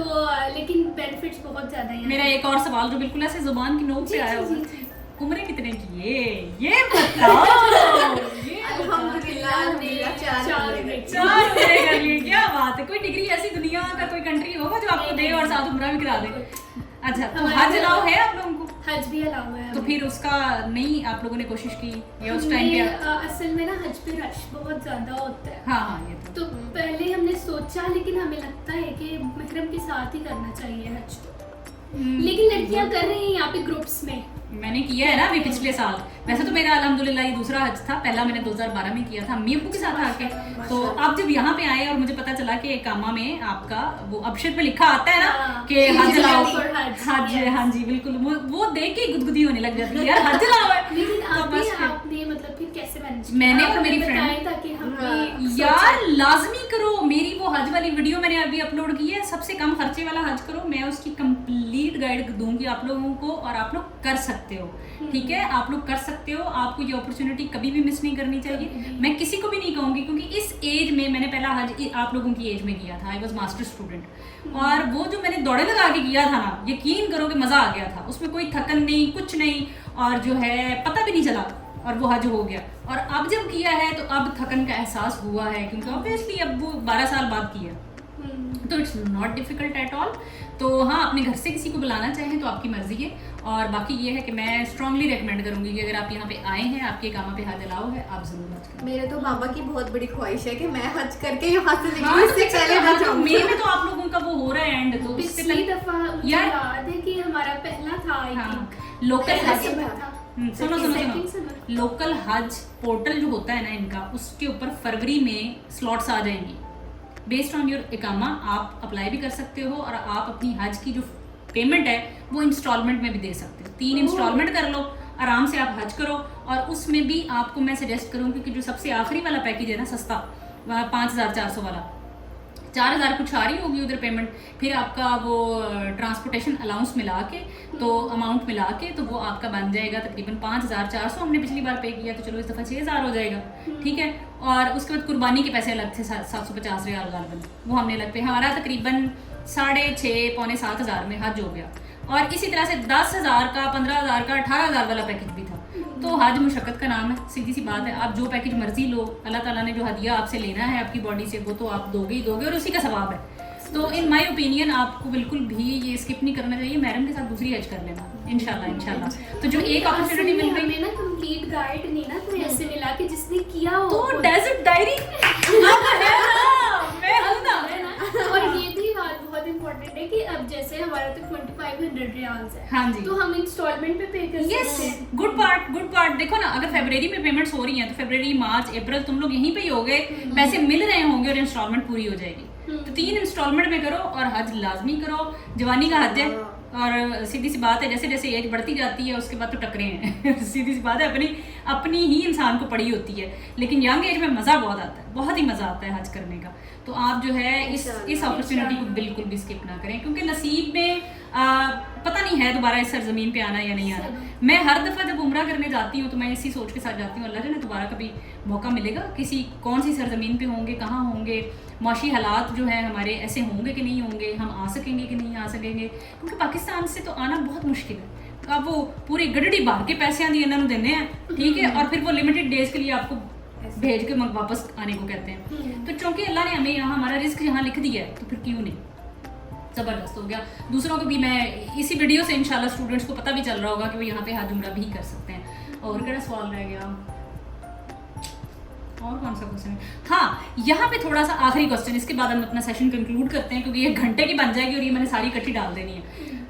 लेकिन बेनिफिट्स बहुत ज्यादा हैं। मेरा एक और सवाल जो बिल्कुल ऐसे जुबान की नोक जी, पे आया जी, हुआ, जी। उम्रें कितने की ये बताओ। अल्हम्दुलिल्लाह, अल्हम्दुलिल्लाह, 4 उम्रें। 4 उम्रें कर ली, क्या बात है। कोई डिग्री ऐसी दुनिया का कोई कंट्री होगा जो आपको दे और साथ उम्रा भी करा दे। अच्छा, तो हज अलाउ है आप लोगों को? हज भी अलाउ है। तो फिर उसका नहीं आप लोगों ने कोशिश की या उस टाइम पे? असल में ना हज पे रश बहुत ज्यादा होता है। हाँ, ये तो पहले हमने सोचा, लेकिन हमें लगता है कि महरम के साथ ही करना चाहिए हज तो। लेकिन लड़कियां कर रही हैं यहाँ पे ग्रुप्स में। मैंने किया है ना अभी पिछले साल। वैसे तो मेरा अल्हम्दुलिल्लाह ये दूसरा हज था, पहला मैंने 2012 में किया था अम्मी अब्बू के साथ आके। तो अब जब यहाँ पे आए और मुझे पता चला कि कामा में आपका वो ऑप्शन पे लिखा आता है ना हाँ, कि हज लाओ, हज, हज, yes. हाँ जी बिल्कुल, वो देख के गुदगुदी होने लग जाती है यार, हज लाओ है। लेकिन तो बस फिर- आपने मतलब फिर कैसे मैनेज? मैंने और मेरी friend- ताकि हम यार लाजमी करो। मेरी वो हज वाली वीडियो मैंने अभी अपलोड की है, सबसे कम खर्चे वाला हज करो। मैं उसकी कंप्लीट गाइड दूंगी आप लोगों को और आप लोग कर सकते हो, ठीक है। आप लोग कर सकते हो, आपको ये अपॉर्चुनिटी कभी भी मिस नहीं करनी चाहिए। मैं किसी को भी नहीं कहूंगी, क्योंकि इस एज में मैंने पहला हज आप लोगों की एज में किया था। आई वॉज मास्टर स्टूडेंट और वो जो मैंने दौड़े लगा के किया था ना, यकीन करो कि मजा आ गया था। उसमें कोई थकन नहीं, कुछ नहीं, और जो है पता भी नहीं चला और वो हज हो गया। और अब जब किया है तो अब थकन का एहसास हुआ है, क्योंकि ऑब्वियसली अब वो 12 साल बाद किया, तो it's not difficult at all. तो हाँ, अपने घर से किसी को बुलाना चाहें तो आपकी मर्जी है। और बाकी ये है कि मैं स्ट्रांगली रेकमेंड करूंगी कि अगर आप यहाँ पे आए हैं, आपके कामा पे हज अलाउ है, आप जरूर हज करें। मेरे तो बाबा की बहुत बड़ी ख्वाहिश है कि मैं हज करके यहाँ से हाँ, निकलूं, इससे पहले ना जाऊं। मई में तो आप लोगों का वो हो रहा है एंड, तो उससे पिछली पहले दफा मुझे यार- याद है कि हमारा पहला था आई हाँ, थिंक लोकल पहला हज, से था। सुनो सुनो Second सुनो, summer। लोकल हज पोर्टल जो होता है ना इनका, उसके ऊपर फरवरी में स्लॉट्स आ जाएंगी। बेस्ड ऑन योर इकामा आप अप्लाई भी कर सकते हो और आप अपनी हज की जो पेमेंट है वो इंस्टॉलमेंट में भी दे सकते हो। 3 इंस्टॉलमेंट कर लो, आराम से आप हज करो। और उसमें भी आपको मैं सजेस्ट करूँगी कि जो सबसे आखिरी वाला पैकेज है ना सस्ता, 5400 वाला, 4000 कुछ आ रही होगी उधर पेमेंट, फिर आपका वो ट्रांसपोर्टेशन अलाउंस मिला के तो अमाउंट मिला के तो वो आपका बन जाएगा तकरीबन 5400। हमने पिछली बार पे किया तो चलो इस दफ़ा 6000 हो जाएगा, ठीक है। और उसके बाद कुर्बानी के पैसे अलग थे 750 रियाल गालिबन, वो हमने अलग पे, हमारा तकरीबन 6,500 पौने 7,000 में हज हो गया। और इसी तरह से 10,000 का, 15,000 का, 18,000 वाला पैकेज भी था। तो हज मुशक्क़त का नाम है, सीधी सी बात है। आप जो पैकेज मर्जी लो, अल्लाह ताला ने जो हदिया आपसे लेना है आपकी बॉडी से वो तो आप दोगे ही दोगे, और उसी का सवाब है। तो इन माय ओपिनियन आपको बिल्कुल भी ये स्किप नहीं करना चाहिए। मैडम के साथ दूसरी हज कर लेना इंशाल्लाह। तो जो एक अपॉर्चुनिटी मिल रही है ना, कंप्लीट गाइड नहीं ना कोई ऐसे मिला के जिसने किया हो, तो डेजर्ट डायरी मैं हूं ना। और ये भी बात बहुत इंपॉर्टेंट है कि अब जैसे हमारा तो 2500 रियाल्स है, हाँ जी, तो हम इंस्टॉलमेंट पे पे कर सकते हैं। Good part. देखो ना, अगर फरवरी में पेमेंट्स हो रही हैं तो फरवरी, मार्च, अप्रैल तुम लोग यहीं पे ही होगे, पैसे मिल रहे होंगे और इंस्टॉलमेंट पूरी हो जाएगी। तो 3 इंस्टॉलमेंट में करो और हज लाजमी करो। जवानी का हज है, और सीधी सी बात है जैसे जैसे एज बढ़ती जाती है उसके बाद तो टकरे हैं सीधी सी बात है, अपनी ही इंसान को पड़ी होती है। लेकिन यंग एज में मज़ा बहुत आता है, बहुत ही मज़ा आता है हज करने का। तो आप जो है इस अपॉर्चुनिटी को बिल्कुल भी स्किप ना करें, क्योंकि नसीब में पता नहीं है दोबारा इस सरजमीन पे आना या नहीं आना। मैं हर दफ़ा जब उम्रा करने जाती हूँ तो मैं इसी सोच के साथ जाती हूँ, अल्लाह जाने दोबारा कभी मौका मिलेगा, किसी कौन सी सरजमीन पे होंगे, कहाँ होंगे, माशी हालात जो है हमारे ऐसे होंगे कि नहीं होंगे, हम आ सकेंगे कि नहीं आ सकेंगे। क्योंकि पाकिस्तान से तो आना बहुत मुश्किल है। अब वो पूरी गड्डी भर के पैसे आंदी इन्होंने देने हैं, ठीक है, और फिर वो लिमिटेड डेज के लिए आपको भेज के वापस आने को कहते हैं। तो चूंकि अल्लाह ने हमें यहाँ हमारा रिस्क यहाँ लिख दिया है तो फिर क्यों नहीं, ज़बरदस्त हो गया। दूसरों को भी मैं इसी वीडियो से इंशाल्लाह स्टूडेंट्स को पता भी चल रहा होगा कि वो यहाँ पे हज उम्रा भी कर सकते हैं। और क्या सवाल रह गया, और कौन सा क्वेश्चन है? हाँ, यहाँ पे थोड़ा सा आखिरी क्वेश्चन, इसके बाद हम अपना सेशन कंक्लूड करते हैं क्योंकि 1 घंटे की बन जाएगी और ये मैंने सारी इकट्ठी डाल देनी है।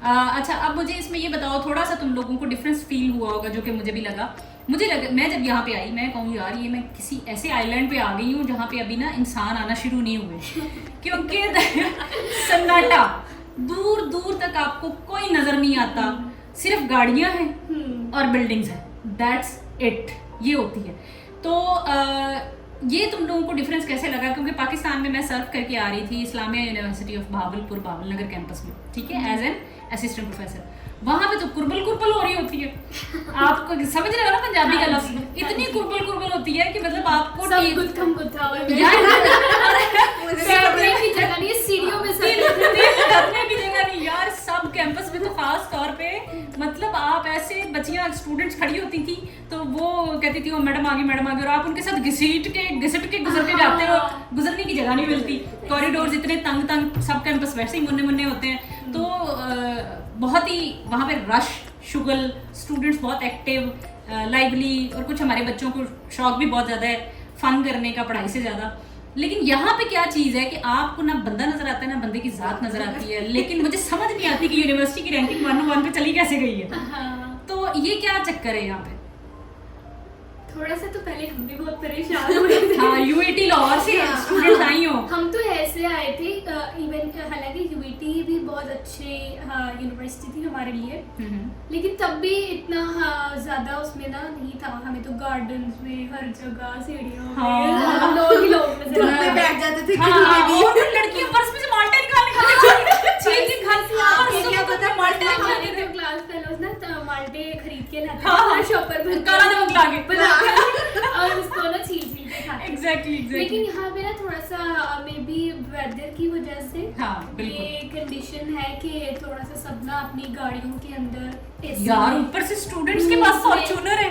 अच्छा, अब मुझे इसमें ये बताओ, थोड़ा सा तुम लोगों को डिफरेंस फील हुआ होगा, जो कि मुझे भी लगा। मैं जब यहाँ पे आई, मैं कहूँ यार ये मैं किसी ऐसे आइलैंड पे आ गई हूँ जहाँ पे अभी ना इंसान आना शुरू नहीं हुए क्योंकि सन्नाटा, दूर दूर तक आपको कोई नजर नहीं आता, सिर्फ गाड़ियाँ हैं और बिल्डिंग्स हैं, दैट्स इट, ये होती है। तो ये तुम लोगों को डिफरेंस कैसे लगा? क्योंकि पाकिस्तान में मैं सर्व करके आ रही थी Islamia university of Bahawalpur, Bahawalnagar campus में, ठीक है, एज एन असिस्टेंट प्रोफेसर। वहां पे तो कुर्बल हो रही होती है, आपको समझ रहे हो ना पंजाबी का लफ्ज, इतनी कुर्बल होती है कि मतलब आपको यार सब कैंपस में तो खास तौर पे मतलब आप ऐसे बच्चियां स्टूडेंट्स खड़ी होती थी तो वो कहती थी वो मैडम आ गई, और आप उनके साथ घिसट के गुजर के जाते हो, गुजरने की जगह नहीं मिलती, कॉरिडोर्स इतने तंग, सब कैंपस वैसे ही मुन्ने होते हैं। तो बहुत ही वहाँ पे रश, शुगल, स्टूडेंट्स बहुत एक्टिव, लाइवली, और कुछ हमारे बच्चों को शौक भी बहुत ज़्यादा है फन करने का पढ़ाई से ज़्यादा। लेकिन यहाँ पे क्या चीज़ है कि आपको ना बंदा नजर आता है ना बंदे की ज़ात नजर आती है, लेकिन मुझे समझ नहीं आती कि यूनिवर्सिटी की रैंकिंग 101 पे चली कैसे गई है। तो ये क्या चक्कर है यहाँ पे? थोड़ा सा तो पहले हम भी बहुत परेशान हुए थे। हाँ, यूएटी लाहौर से स्टूडेंट्स आई हो। हम तो ऐसे आए थे, इवन हालांकि यूएटी भी बहुत अच्छे यूनिवर्सिटी थी हमारे लिए, लेकिन तब भी इतना ज्यादा उसमें ना नहीं था। हमें तो गार्डन्स में हर जगह सीढ़ियों में लोग ही लोग बैठ जाते थे। लड़कियां पर्स में से माल्टे निकालने क्लास फेलोज ना माल्टे खरीद के लाते शॉपर और उसको ना छील के खाते। एग्जैक्टली। लेकिन यहाँ पे ना थोड़ा सा मे बी वेदर की वजह से ये कंडीशन है कि थोड़ा सा सब ना अपनी गाड़ियों के अंदर यार ऊपर से स्टूडेंट्स के पास फॉर्च्यूनर है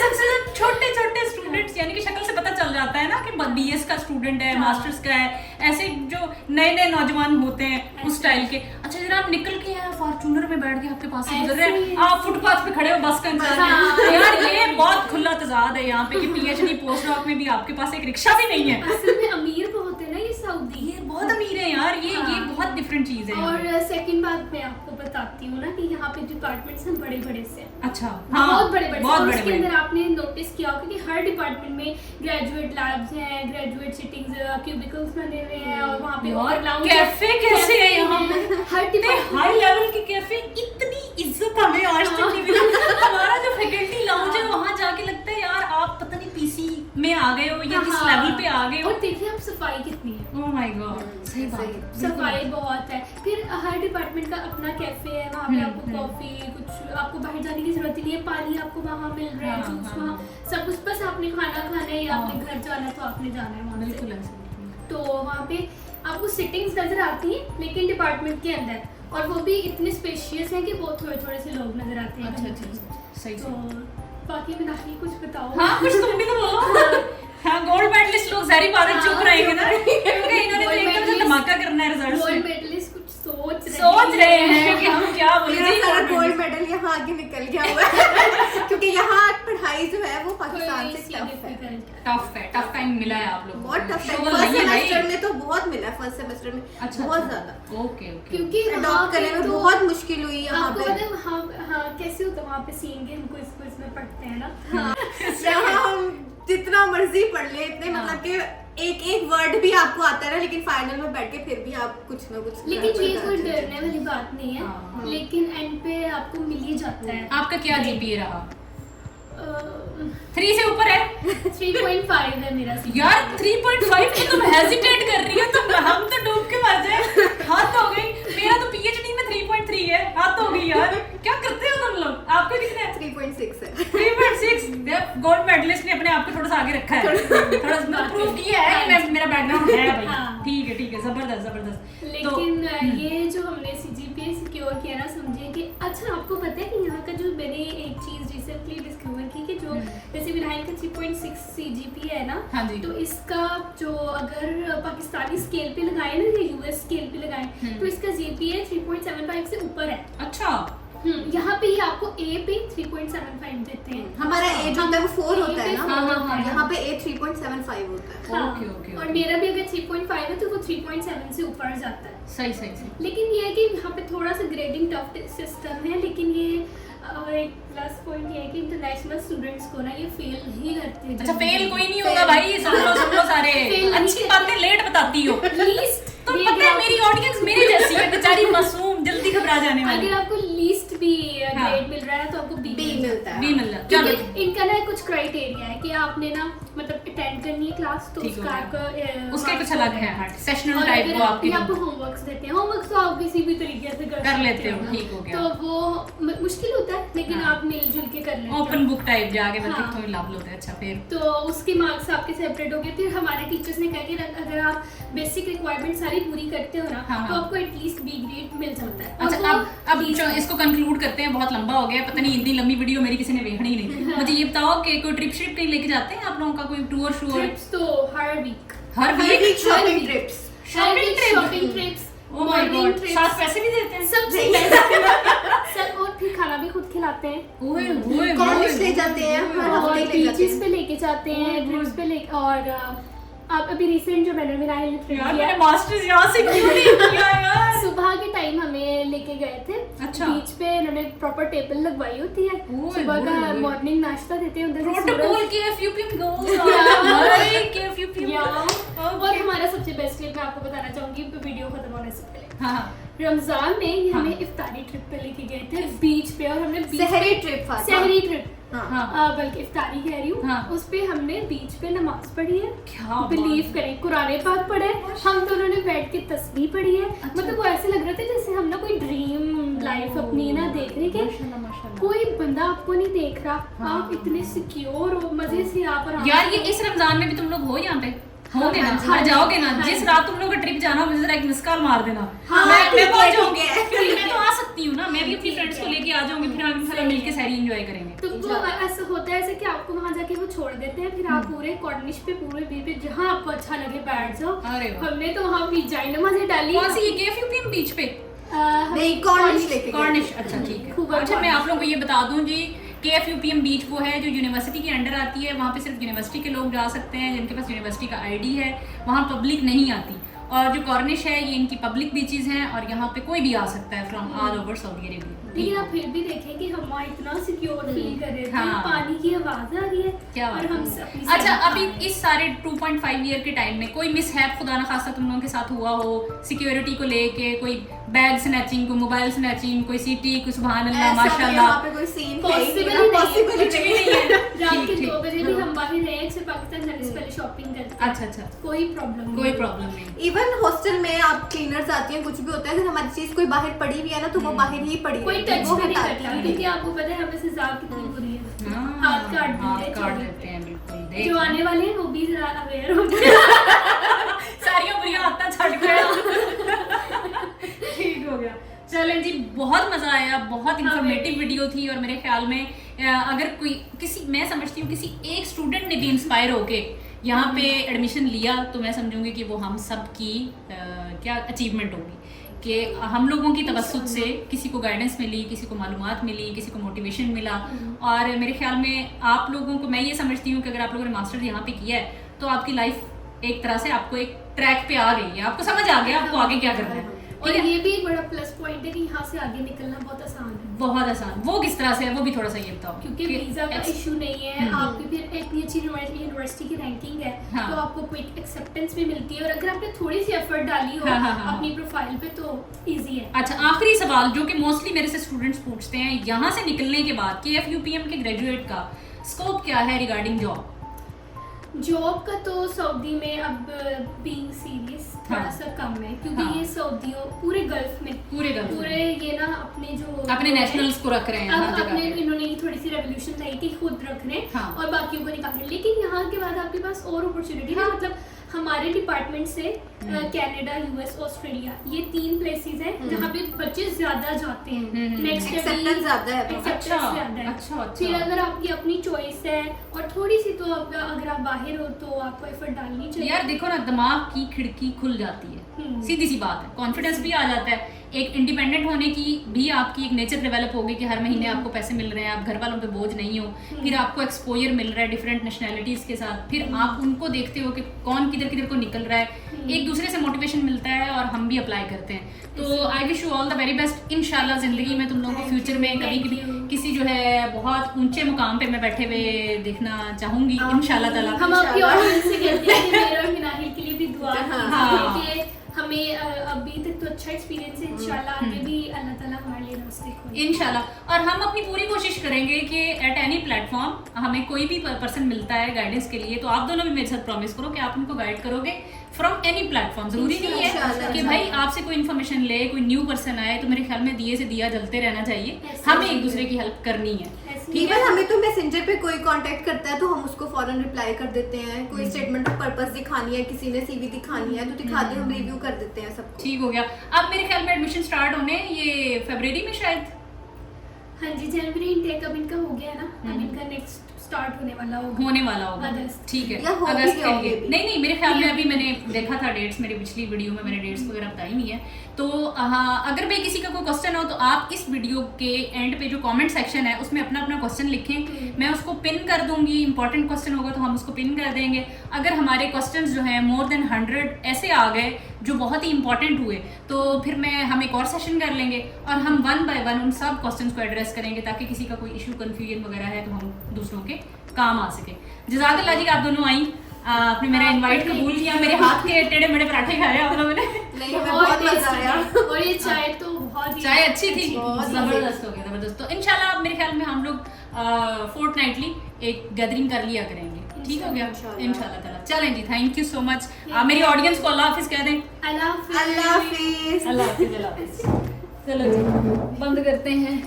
सबसे छोटे स्टूडेंट्स, यानी कि शक्ल से पता चल जाता है ना कि बीएस का स्टूडेंट है, मास्टर्स का है, ऐसे जो नए नौजवान होते हैं उस स्टाइल के। अच्छा जरा आप निकल के फॉर्च्यूनर में बैठ के आपके पास से गुजर रहे हैं, आप फुटपाथ पे खड़े हो बस का इंतजार। यार ये बहुत खुला तजाद है यहाँ पे कि पीएचडी पोस्ट डॉक में भी आपके पास एक रिक्शा भी नहीं है। असल में अमीर बहुत है ना ये सऊदी, ये बहुत अमीर है यार, ये बहुत डिफरेंट चीज है। और सेकंड बात मैं आपको बताती हूँ ना कि यहाँ पे डिपार्टमेंट्स हैं बड़े से। अच्छा, बहुत बड़े उसके अंदर आपने नोटिस किया होगा कि हर डिपार्टमेंट में ग्रेजुएट लैब्स हैं, ग्रेजुएट सिटिंग्स, क्यूबिकल्स बने हुए हैं, और वहाँ पे कैफे कैसे है यहाँ हर हाई लेवल के कैफे, इतनी इज्जत हमें आज तक नहीं मिली। आ गए हो या किस लेवल पे आ गए हो। और देखिए आप सफाई कितनी है। ओह माय गॉड, सही बात। सफाई बहुत है। फिर हर डिपार्टमेंट का अपना कैफे है, वहाँ पे आपको कॉफी, कुछ आपको बाहर जाने की जरूरत नहीं है, पानी आपको वहाँ मिल रहा है, जूस वहाँ सब कुछ। बस आपने खाना खाना है या आपने घर जाना है तो आपने जाना है वहाँ से। बिल्कुल ऐसे। तो वहाँ पे आपको सिटिंग्स नजर आती हैं लेकिन डिपार्टमेंट के अंदर, और वो भी इतने स्पेशियस हैं कि बहुत थोड़े थोड़े से लोग नजर आते हैं। अच्छा, सही तो बाकी मीनाक्षी कुछ बताओ। हाँ कुछ तुम भी तो बोलो। हाँ गोल्ड मेडलिस्ट लोग सारी बातें चुप रहेंगे ना, क्योंकि इन्होंने तो एकदम से धमाका करना है रिजल्ट्स में। गोल्ड मेडलिस्ट कुछ सोच रहे हैं कि हम क्या बोले। मेरा सारा गोल्ड मेडल यहाँ आगे निकल गया हुआ है क्योंकि यहाँ पढ़ाई जो है वो पाकिस्तान से टफ है। टफ टाइम मिला है आप लोगों को। बहुत टफ है। Struggle फर्स्ट नहीं है भाई। सेमेस्टर में तो बहुत मिला है, फर्स्ट सेमेस्टर में बहुत ज्यादा। ओके क्योंकि अडॉप्ट करने में बहुत मुश्किल हुई यहाँ आपको पे। पता है हाँ कैसे होता है वहाँ पे सीन गेम को इसमें पढ़ते हैं ना। यहाँ हम जितना मर्जी पढ़ ले इतने मतलब कि एक वर्ड भी आपको आता है लेकिन फाइनल में बैठ के फिर भी आप कुछ ना कुछ। लेकिन ये कोई डरने वाली बात नहीं है, लेकिन एंड पे आपको मिल ही जाता है। आपका क्या जीपीए रहा? 3 से ऊपर है? 3.5 है मेरा CGPA। यार 3.5 में तुम हेजिटेट कर रही हो, तुम हम तो डूब के मर जाए। हाथ हो गई। मेरा तो पीएचडी में 3.3 है, हाथ हो गई यार। क्या करते हो तुम लोग? आपको कितना है? 3.6 है। 3.6। गोल्ड मेडलिस्ट ने अपने आप को थोड़ा सा आगे रखा है, थोड़ा सा प्रूव किया है कि मेरा बैकग्राउंड है भाई। ठीक है जबरदस्त। लेकिन ये जो हमने CGPA सिक्योर किया ना, समझिए कि अच्छा आपको पता है कि यहाँ का जो मैंने एक चीज रिसेंटली डिस्कवर की कि जो जैसे विनायक का 3.6 CGPA है ना, हाँ जी। तो इसका जो अगर पाकिस्तानी स्केल पे लगाए ना या US स्केल पे लगाए तो इसका GPA 3.75 से ऊपर है। अच्छा। यहाँ पे ही आपको A पे 3.75 देते हैं। हमारा A जो होता है वो 4 होता है ना, हाँ। यहाँ पे A 3.75 होता है। हाँ। ओके। और मेरा भी अगर 3.5 है तो वो 3.7 से ऊपर जाता है। सही। लेकिन ये है कि यहाँ पे थोड़ा सा ग्रेडिंग टफ सिस्टम है, लेकिन ये एक प्लस पॉइंट ये है कि इंटरनेशनल स्टूडेंट्स को ना ये फेल नहीं करते हैं। अच्छा फेल कोई नहीं होगा भाई, सुन लो सारे। अच्छी बातें लेट बताती हो। लीस्ट तुम पता है मेरी ऑडियंस मेरी जैसी है, बेचारी मासूम, जल्दी घबरा जाने वाली। अगर आपको लीस्ट भी ग्रेड मिल रहा है तो आपको बी मिलता है। भी मिल रहा है। चलो क्योंकि इनका ना कुछ क्राइटेरिया है कि आपने ना मतलब अटेंड करनी है क्लास, तो ठीक हो उसका गया। आपका उसके कुछ अलग है सेशनल और टाइप अगर को आपके आपको होमवर्क्स देते हैं, होमवर्क्स तो आप किसी भी तरीके से कर लेते हो, ठीक हो गया। तो वो मुश्किल होता है लेकिन हाँ। आप मिलजुल के कर लेते हो। ओपन बुक टाइप जाके बच्चे हाँ। थोड़ी लाभ लेते हैं। अच्छा फिर तो उसके मार्क्स आपके सेपरेट हो गए। फिर हमारे टीचर्स ने कहा कि अगर आप बेसिक रिक्वायरमेंट सारी पूरी करते हो ना, हाँ, तो हाँ। आपको एटलीस्ट बी ग्रेड मिल जाता है। और अच्छा वो अब इसको कंक्लूड करते हैं, बहुत लंबा हो गया, पता नहीं इतनी लंबी वीडियो मेरी किसी ने देखनी ही नहीं। मुझे ये बताओ कि कोई ट्रिप शिप कहीं लेके जाते हैं आप लोगों का, कोई टूर शूर? ट्रिप्स तो हर वीक हर week shopping trips. Shopping trips, oh my god, साथ पैसे भी देते हैं? सब और फिर खाना भी खुद खिलाते हैं। ओए कॉलेज ले जाते हैं, हर और हफ्ते ले जाते बीचेस हैं। पे लेके जाते हैं, ट्रिप्स पे ले। और आप अभी रिसेंट जो मैंने ट्रिप यार किया मैंने मास्टर्स यहाँ से क्यों नहीं किया यार? सुबह के टाइम हमें लेके गए थे। अच्छा। बीच पे इन्होंने प्रॉपर टेबल लगवाई होती है, ओए, सुबह का ओए। मॉर्निंग नाश्ता देते हैं उधर से प्रोटोकॉल KFUPM गोल्स KFUPM और हमारा सबसे बेस्ट ट्रिप मैं आपको बताना चाहूंगी वीडियो खत्म होने से पहले। हाँ रमजान में ये हाँ। हमें इफ्तारी ट्रिप पे लेके गए थे बीच पे, और हमने बीच सहरी ट्रिप था। सहरी ट्रिप, हाँ बल्कि इफ्तारी कह रही हूँ। हाँ। उस पे हमने बीच पे नमाज पढ़ी है, क्या बिलीव करें कुरान पाक पढ़े, हम दोनों ने बैठ के तस्बीह पढ़ी है। मतलब वो ऐसे लग रहा था जैसे हम ना कोई ड्रीम लाइफ अपनी ना देख रहे कि कोई बंदा आपको नहीं देख रहा, हाँ। आप इतने सिक्योर हो, मजे से आप आराम यार से- ये इस रमजान में भी तुम लोग हो यहाँ पे होगे ना? हाँ, हाँ जाओगे ना? हाँ, जिस हाँ। रात तुम लोग का ट्रिप जाना मुझे जरा एक मिस कॉल मार देना। हाँ, मैं ठीक पहुंच है, जाऊंगी, ठीक है। क्योंकि मैं तो आ सकती हूँ ना, मैं भी अपनी ठीक फ्रेंड्स को है। लेके आ जाऊंगी, फिर हम सारा मिलके सारी एंजॉय करेंगे। तो वो ऐसा होता है ऐसे कि आपको वहां जाके वो छोड़ देते हैं, फिर आप पूरे कॉर्निश पे पूरे बीच पे जहाँ आपको अच्छा लगे बैठ जाओ। अरे वाह। हमने तो वहाँ भी जाई नमाज़ें डाली। कौन सी ये KFUPM बीच पे? नहीं, कॉर्निश लेके गए। कॉर्निश, अच्छा ठीक है। खूब अच्छा मैं आप लोगों को ये बता दूं जी, KFUPM बीच वो है जो यूनिवर्सिटी के अंडर आती है, वहाँ पे सिर्फ यूनिवर्सिटी के लोग जा सकते हैं जिनके पास यूनिवर्सिटी का ID है, वहाँ पब्लिक नहीं आती। और जो कॉर्निश है ये इनकी पब्लिक बीचेस हैं और यहाँ पे कोई भी आ सकता है from all over Saudi Arabia. लेकिन आप फिर भी देखें कि हम वहाँ इतना सिक्योर फील कर रहे थे, हाँ। पानी की आवाज आ रही है क्या और बात हम है। अपनी अच्छा सैर अभी कर रहे हैं। इस सारे 2.5 ईयर के टाइम में कोई मिसहैप खुदा ना खासा तुम लोगों के साथ हुआ हो सिक्योरिटी को लेके, कोई बैग स्नैचिंग, कोई मोबाइल स्नैचिंग, कोई सीटी, कोई सुभान अल्लाह ऐसा भी माशाल्लाह। यहाँ पे कोई सीन Possible ही नहीं है, पॉसिबल कुछ भी नहीं है। रात के ठीक, 2 बजे भी हाँ। हम बाहर रहे, अक्सर पाकिस्तान जाने से पहले शॉपिंग करते हैं। अच्छा अच्छा, कोई प्रॉब्लम नहीं। कोई प्रॉब्लम नहीं। इवन हॉस्टल में आप क्लीनर्स आती हैं, कुछ भी होता है, अगर हमारी चीज कोई बाहर पड़ी हुई है ना तो वो बाहर ही पड़ी कोई रहती है, टच वो भी नहीं हटाती करता, ही क्योंकि नहीं। आपको पता है हमें से ज़्यादा कितनी बुरी है। हाँ, हाथ काट देते हैं, हाथ काट चौड़े देते हैं, बिल्कुल। जो देख आने वाले हैं वो भी जरा अवेयर हो जाए। सारियों बुरी आदतें छड़ गया। ठीक हो गया। चलें जी, बहुत मजा आया, बहुत इंफॉर्मेटिव वीडियो थी और मेरे ख्याल में अगर कोई किसी, मैं समझती हूँ किसी एक स्टूडेंट ने भी इंस्पायर होके यहाँ पे एडमिशन लिया तो मैं समझूंगी कि वो हम सब की क्या अचीवमेंट होगी कि हम लोगों की तवज्जुह से किसी को गाइडेंस मिली, किसी को मालूमात मिली, किसी को मोटिवेशन मिला। और मेरे ख्याल में आप लोगों को, मैं ये समझती हूँ कि अगर आप लोगों ने मास्टर्स यहाँ पे किया है तो आपकी लाइफ एक तरह से आपको एक ट्रैक पे आ गई है, आपको समझ आ गया आपको आगे क्या करना है। और ठीक है, ये भी एक बड़ा प्लस पॉइंट है कि यहाँ से आगे निकलना बहुत आसान है, बहुत आसान। वो किस तरह से है वो भी थोड़ा सा ये बताओ। क्योंकि वीजा का इशू नहीं है, आपकी फिर इतनी अच्छी यूनिवर्सिटी की रैंकिंग है, हाँ। तो आपको क्विक एक्सेप्टेंस भी मिलती है, और अगर आपने थोड़ी सी एफर्ट डाली हो हाँ। अपनी प्रोफाइल पे तो इजी है। अच्छा, आखिरी सवाल जो कि मोस्टली मेरे से स्टूडेंट्स पूछते हैं, यहाँ से निकलने के बाद KFUPM के ग्रेजुएट का स्कोप क्या है रिगार्डिंग जॉब? जॉब का तो सऊदी में अब बीइंग सीरियस थोड़ा हाँ। सा कम है, क्योंकि हाँ। ये सऊदियों पूरे गल्फ में पूरे गल्फ में। पूरे ये ना अपने जो अपने नेशनल्स को रख रहे हैं हर अब जगह अपने पे। इन्होंने ये थोड़ी सी रेवोल्यूशन लाई कि खुद रख रहे हैं हाँ। और बाकियों को निकाल रहे हैं, लेकिन यहाँ के बाद आपके पास और अपॉर्चुनिटी है। मतलब हमारे डिपार्टमेंट से कनाडा, US, ऑस्ट्रेलिया, ये 3 प्लेसेस हैं जहाँ पे बच्चे ज्यादा जाते हैं। नेक्स्ट Acceptance ज्यादा है। एक्सेप्टेंस अच्छा, ज्यादा है। अच्छा, अच्छा। फिर अगर आपकी अपनी चॉइस है और थोड़ी सी तो अगर आप बाहर हो तो आपको एफर्ट डालनी चाहिए। यार देखो ना, दिमाग की खिड़की खुल जाती है, सीधी सी बात है, कॉन्फिडेंस भी आ जाता है, एक इंडिपेंडेंट होने की भी आपकी एक नेचर डेवलप होगी कि हर महीने आपको पैसे मिल रहे हैं, आप घर वालों पे बोझ नहीं हो, फिर आपको एक्सपोजर मिल रहा है डिफरेंट नेशनैलिटीज के साथ, फिर आप उनको देखते हो कि कौन किधर किधर को निकल रहा है, एक दूसरे से मोटिवेशन मिलता है और हम भी अप्लाई करते हैं। तो I wish you all the very best. इंशाल्लाह जिंदगी में तुम लोगों को फ्यूचर में कभी कभी किसी जो है बहुत ऊंचे मुकाम पे मैं बैठे हुए देखना चाहूंगी इंशाल्लाह ताला। हम आपकी ऑडियंस से कहते हैं कि मेरे और मिनाहिल के लिए भी दुआ हाँ। कीजिए, हमें अभी तक तो अच्छा एक्सपीरियंस है, इंशाल्लाह आगे भी अल्लाह ताला हमारे लिए रास्ते खोले इंशाल्लाह। और हम अपनी पूरी कोशिश करेंगे कि एट एनी प्लेटफॉर्म हमें कोई भी पर्सन मिलता है गाइडेंस के लिए तो आप दोनों भी मेरे साथ प्रॉमिस करो कि आप उनको गाइड करोगे फ्रॉम एनी प्लेटफॉर्म। जरूरी नहीं है कि भाई आपसे कोई इन्फॉर्मेशन ले, कोई न्यू पर्सन आए तो मेरे ख्याल में दिए से दिया जलते रहना चाहिए, हमें एक दूसरे की हेल्प करनी है। इवन हमें तो मैसेंजर पे कोई कांटेक्ट करता है तो हम उसको फौरन रिप्लाई कर देते हैं। कोई स्टेटमेंट ऑफ पर्पस दिखानी है, किसी ने CV दिखानी है तो दिखा दे, हम रिव्यू कर देते हैं सबको। ठीक हो गया। अब मेरे ख्याल में एडमिशन स्टार्ट होने ये फरवरी में शायद। हाँ जी, जनवरी इनटेक अब इनका हो गया है ना, अब इनका नेक्स्ट स्टार्ट होने वाला होगा अगस्त। ठीक है, या हो भी अगस्त गया के होंगे लिए। भी। नहीं मेरे ख्याल में अभी मैंने देखा था डेट्स, मेरी पिछली वीडियो में मैंने डेट्स वगैरह बताई नहीं है। तो अगर भाई किसी का कोई क्वेश्चन हो तो आप इस वीडियो के एंड पे जो कमेंट सेक्शन है उसमें अपना अपना क्वेश्चन लिखें, मैं उसको पिन कर दूंगी। इंपॉर्टेंट क्वेश्चन होगा तो हम उसको पिन कर देंगे। अगर हमारे क्वेश्चंस जो हैं मोर देन 100 ऐसे आ गए जो बहुत ही इंपॉर्टेंट हुए तो फिर हम एक और सेशन कर लेंगे और हम 1 बाय 1 उन सब क्वेश्चंस को एड्रेस करेंगे ताकि किसी का कोई इशू कंफ्यूजन वगैरह है तो हम दूसरों के काम आ सके। जज़ाकल्लाह जी, आप दोनों आई, आपने मेरा इनवाइट कबूल किया, मेरे हाथ के टेढ़े मेढ़े पराठे खाए आप लोगों ने। नहीं, हमें बहुत मजा आया। और ये चाय तो बहुत ही चाय अच्छी थी, बहुत जबरदस्त हो गया, जबरदस्त। तो इंशाल्लाह मेरे ख्याल में हम लोग फोर्टनाइटली एक गैदरिंग कर लिया करेंगे। ठीक हो गया इंशाल्लाह ताला। चलें जी, थैंक यू सो मच। मेरी ऑडियंस को अल्लाह हाफिज कह दें। अल्लाह हाफिज। अल्लाह हाफिज। अल्लाह हाफिज, अल्लाह हाफिज। चलो जी, बंद करते हैं।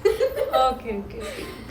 Okay okay.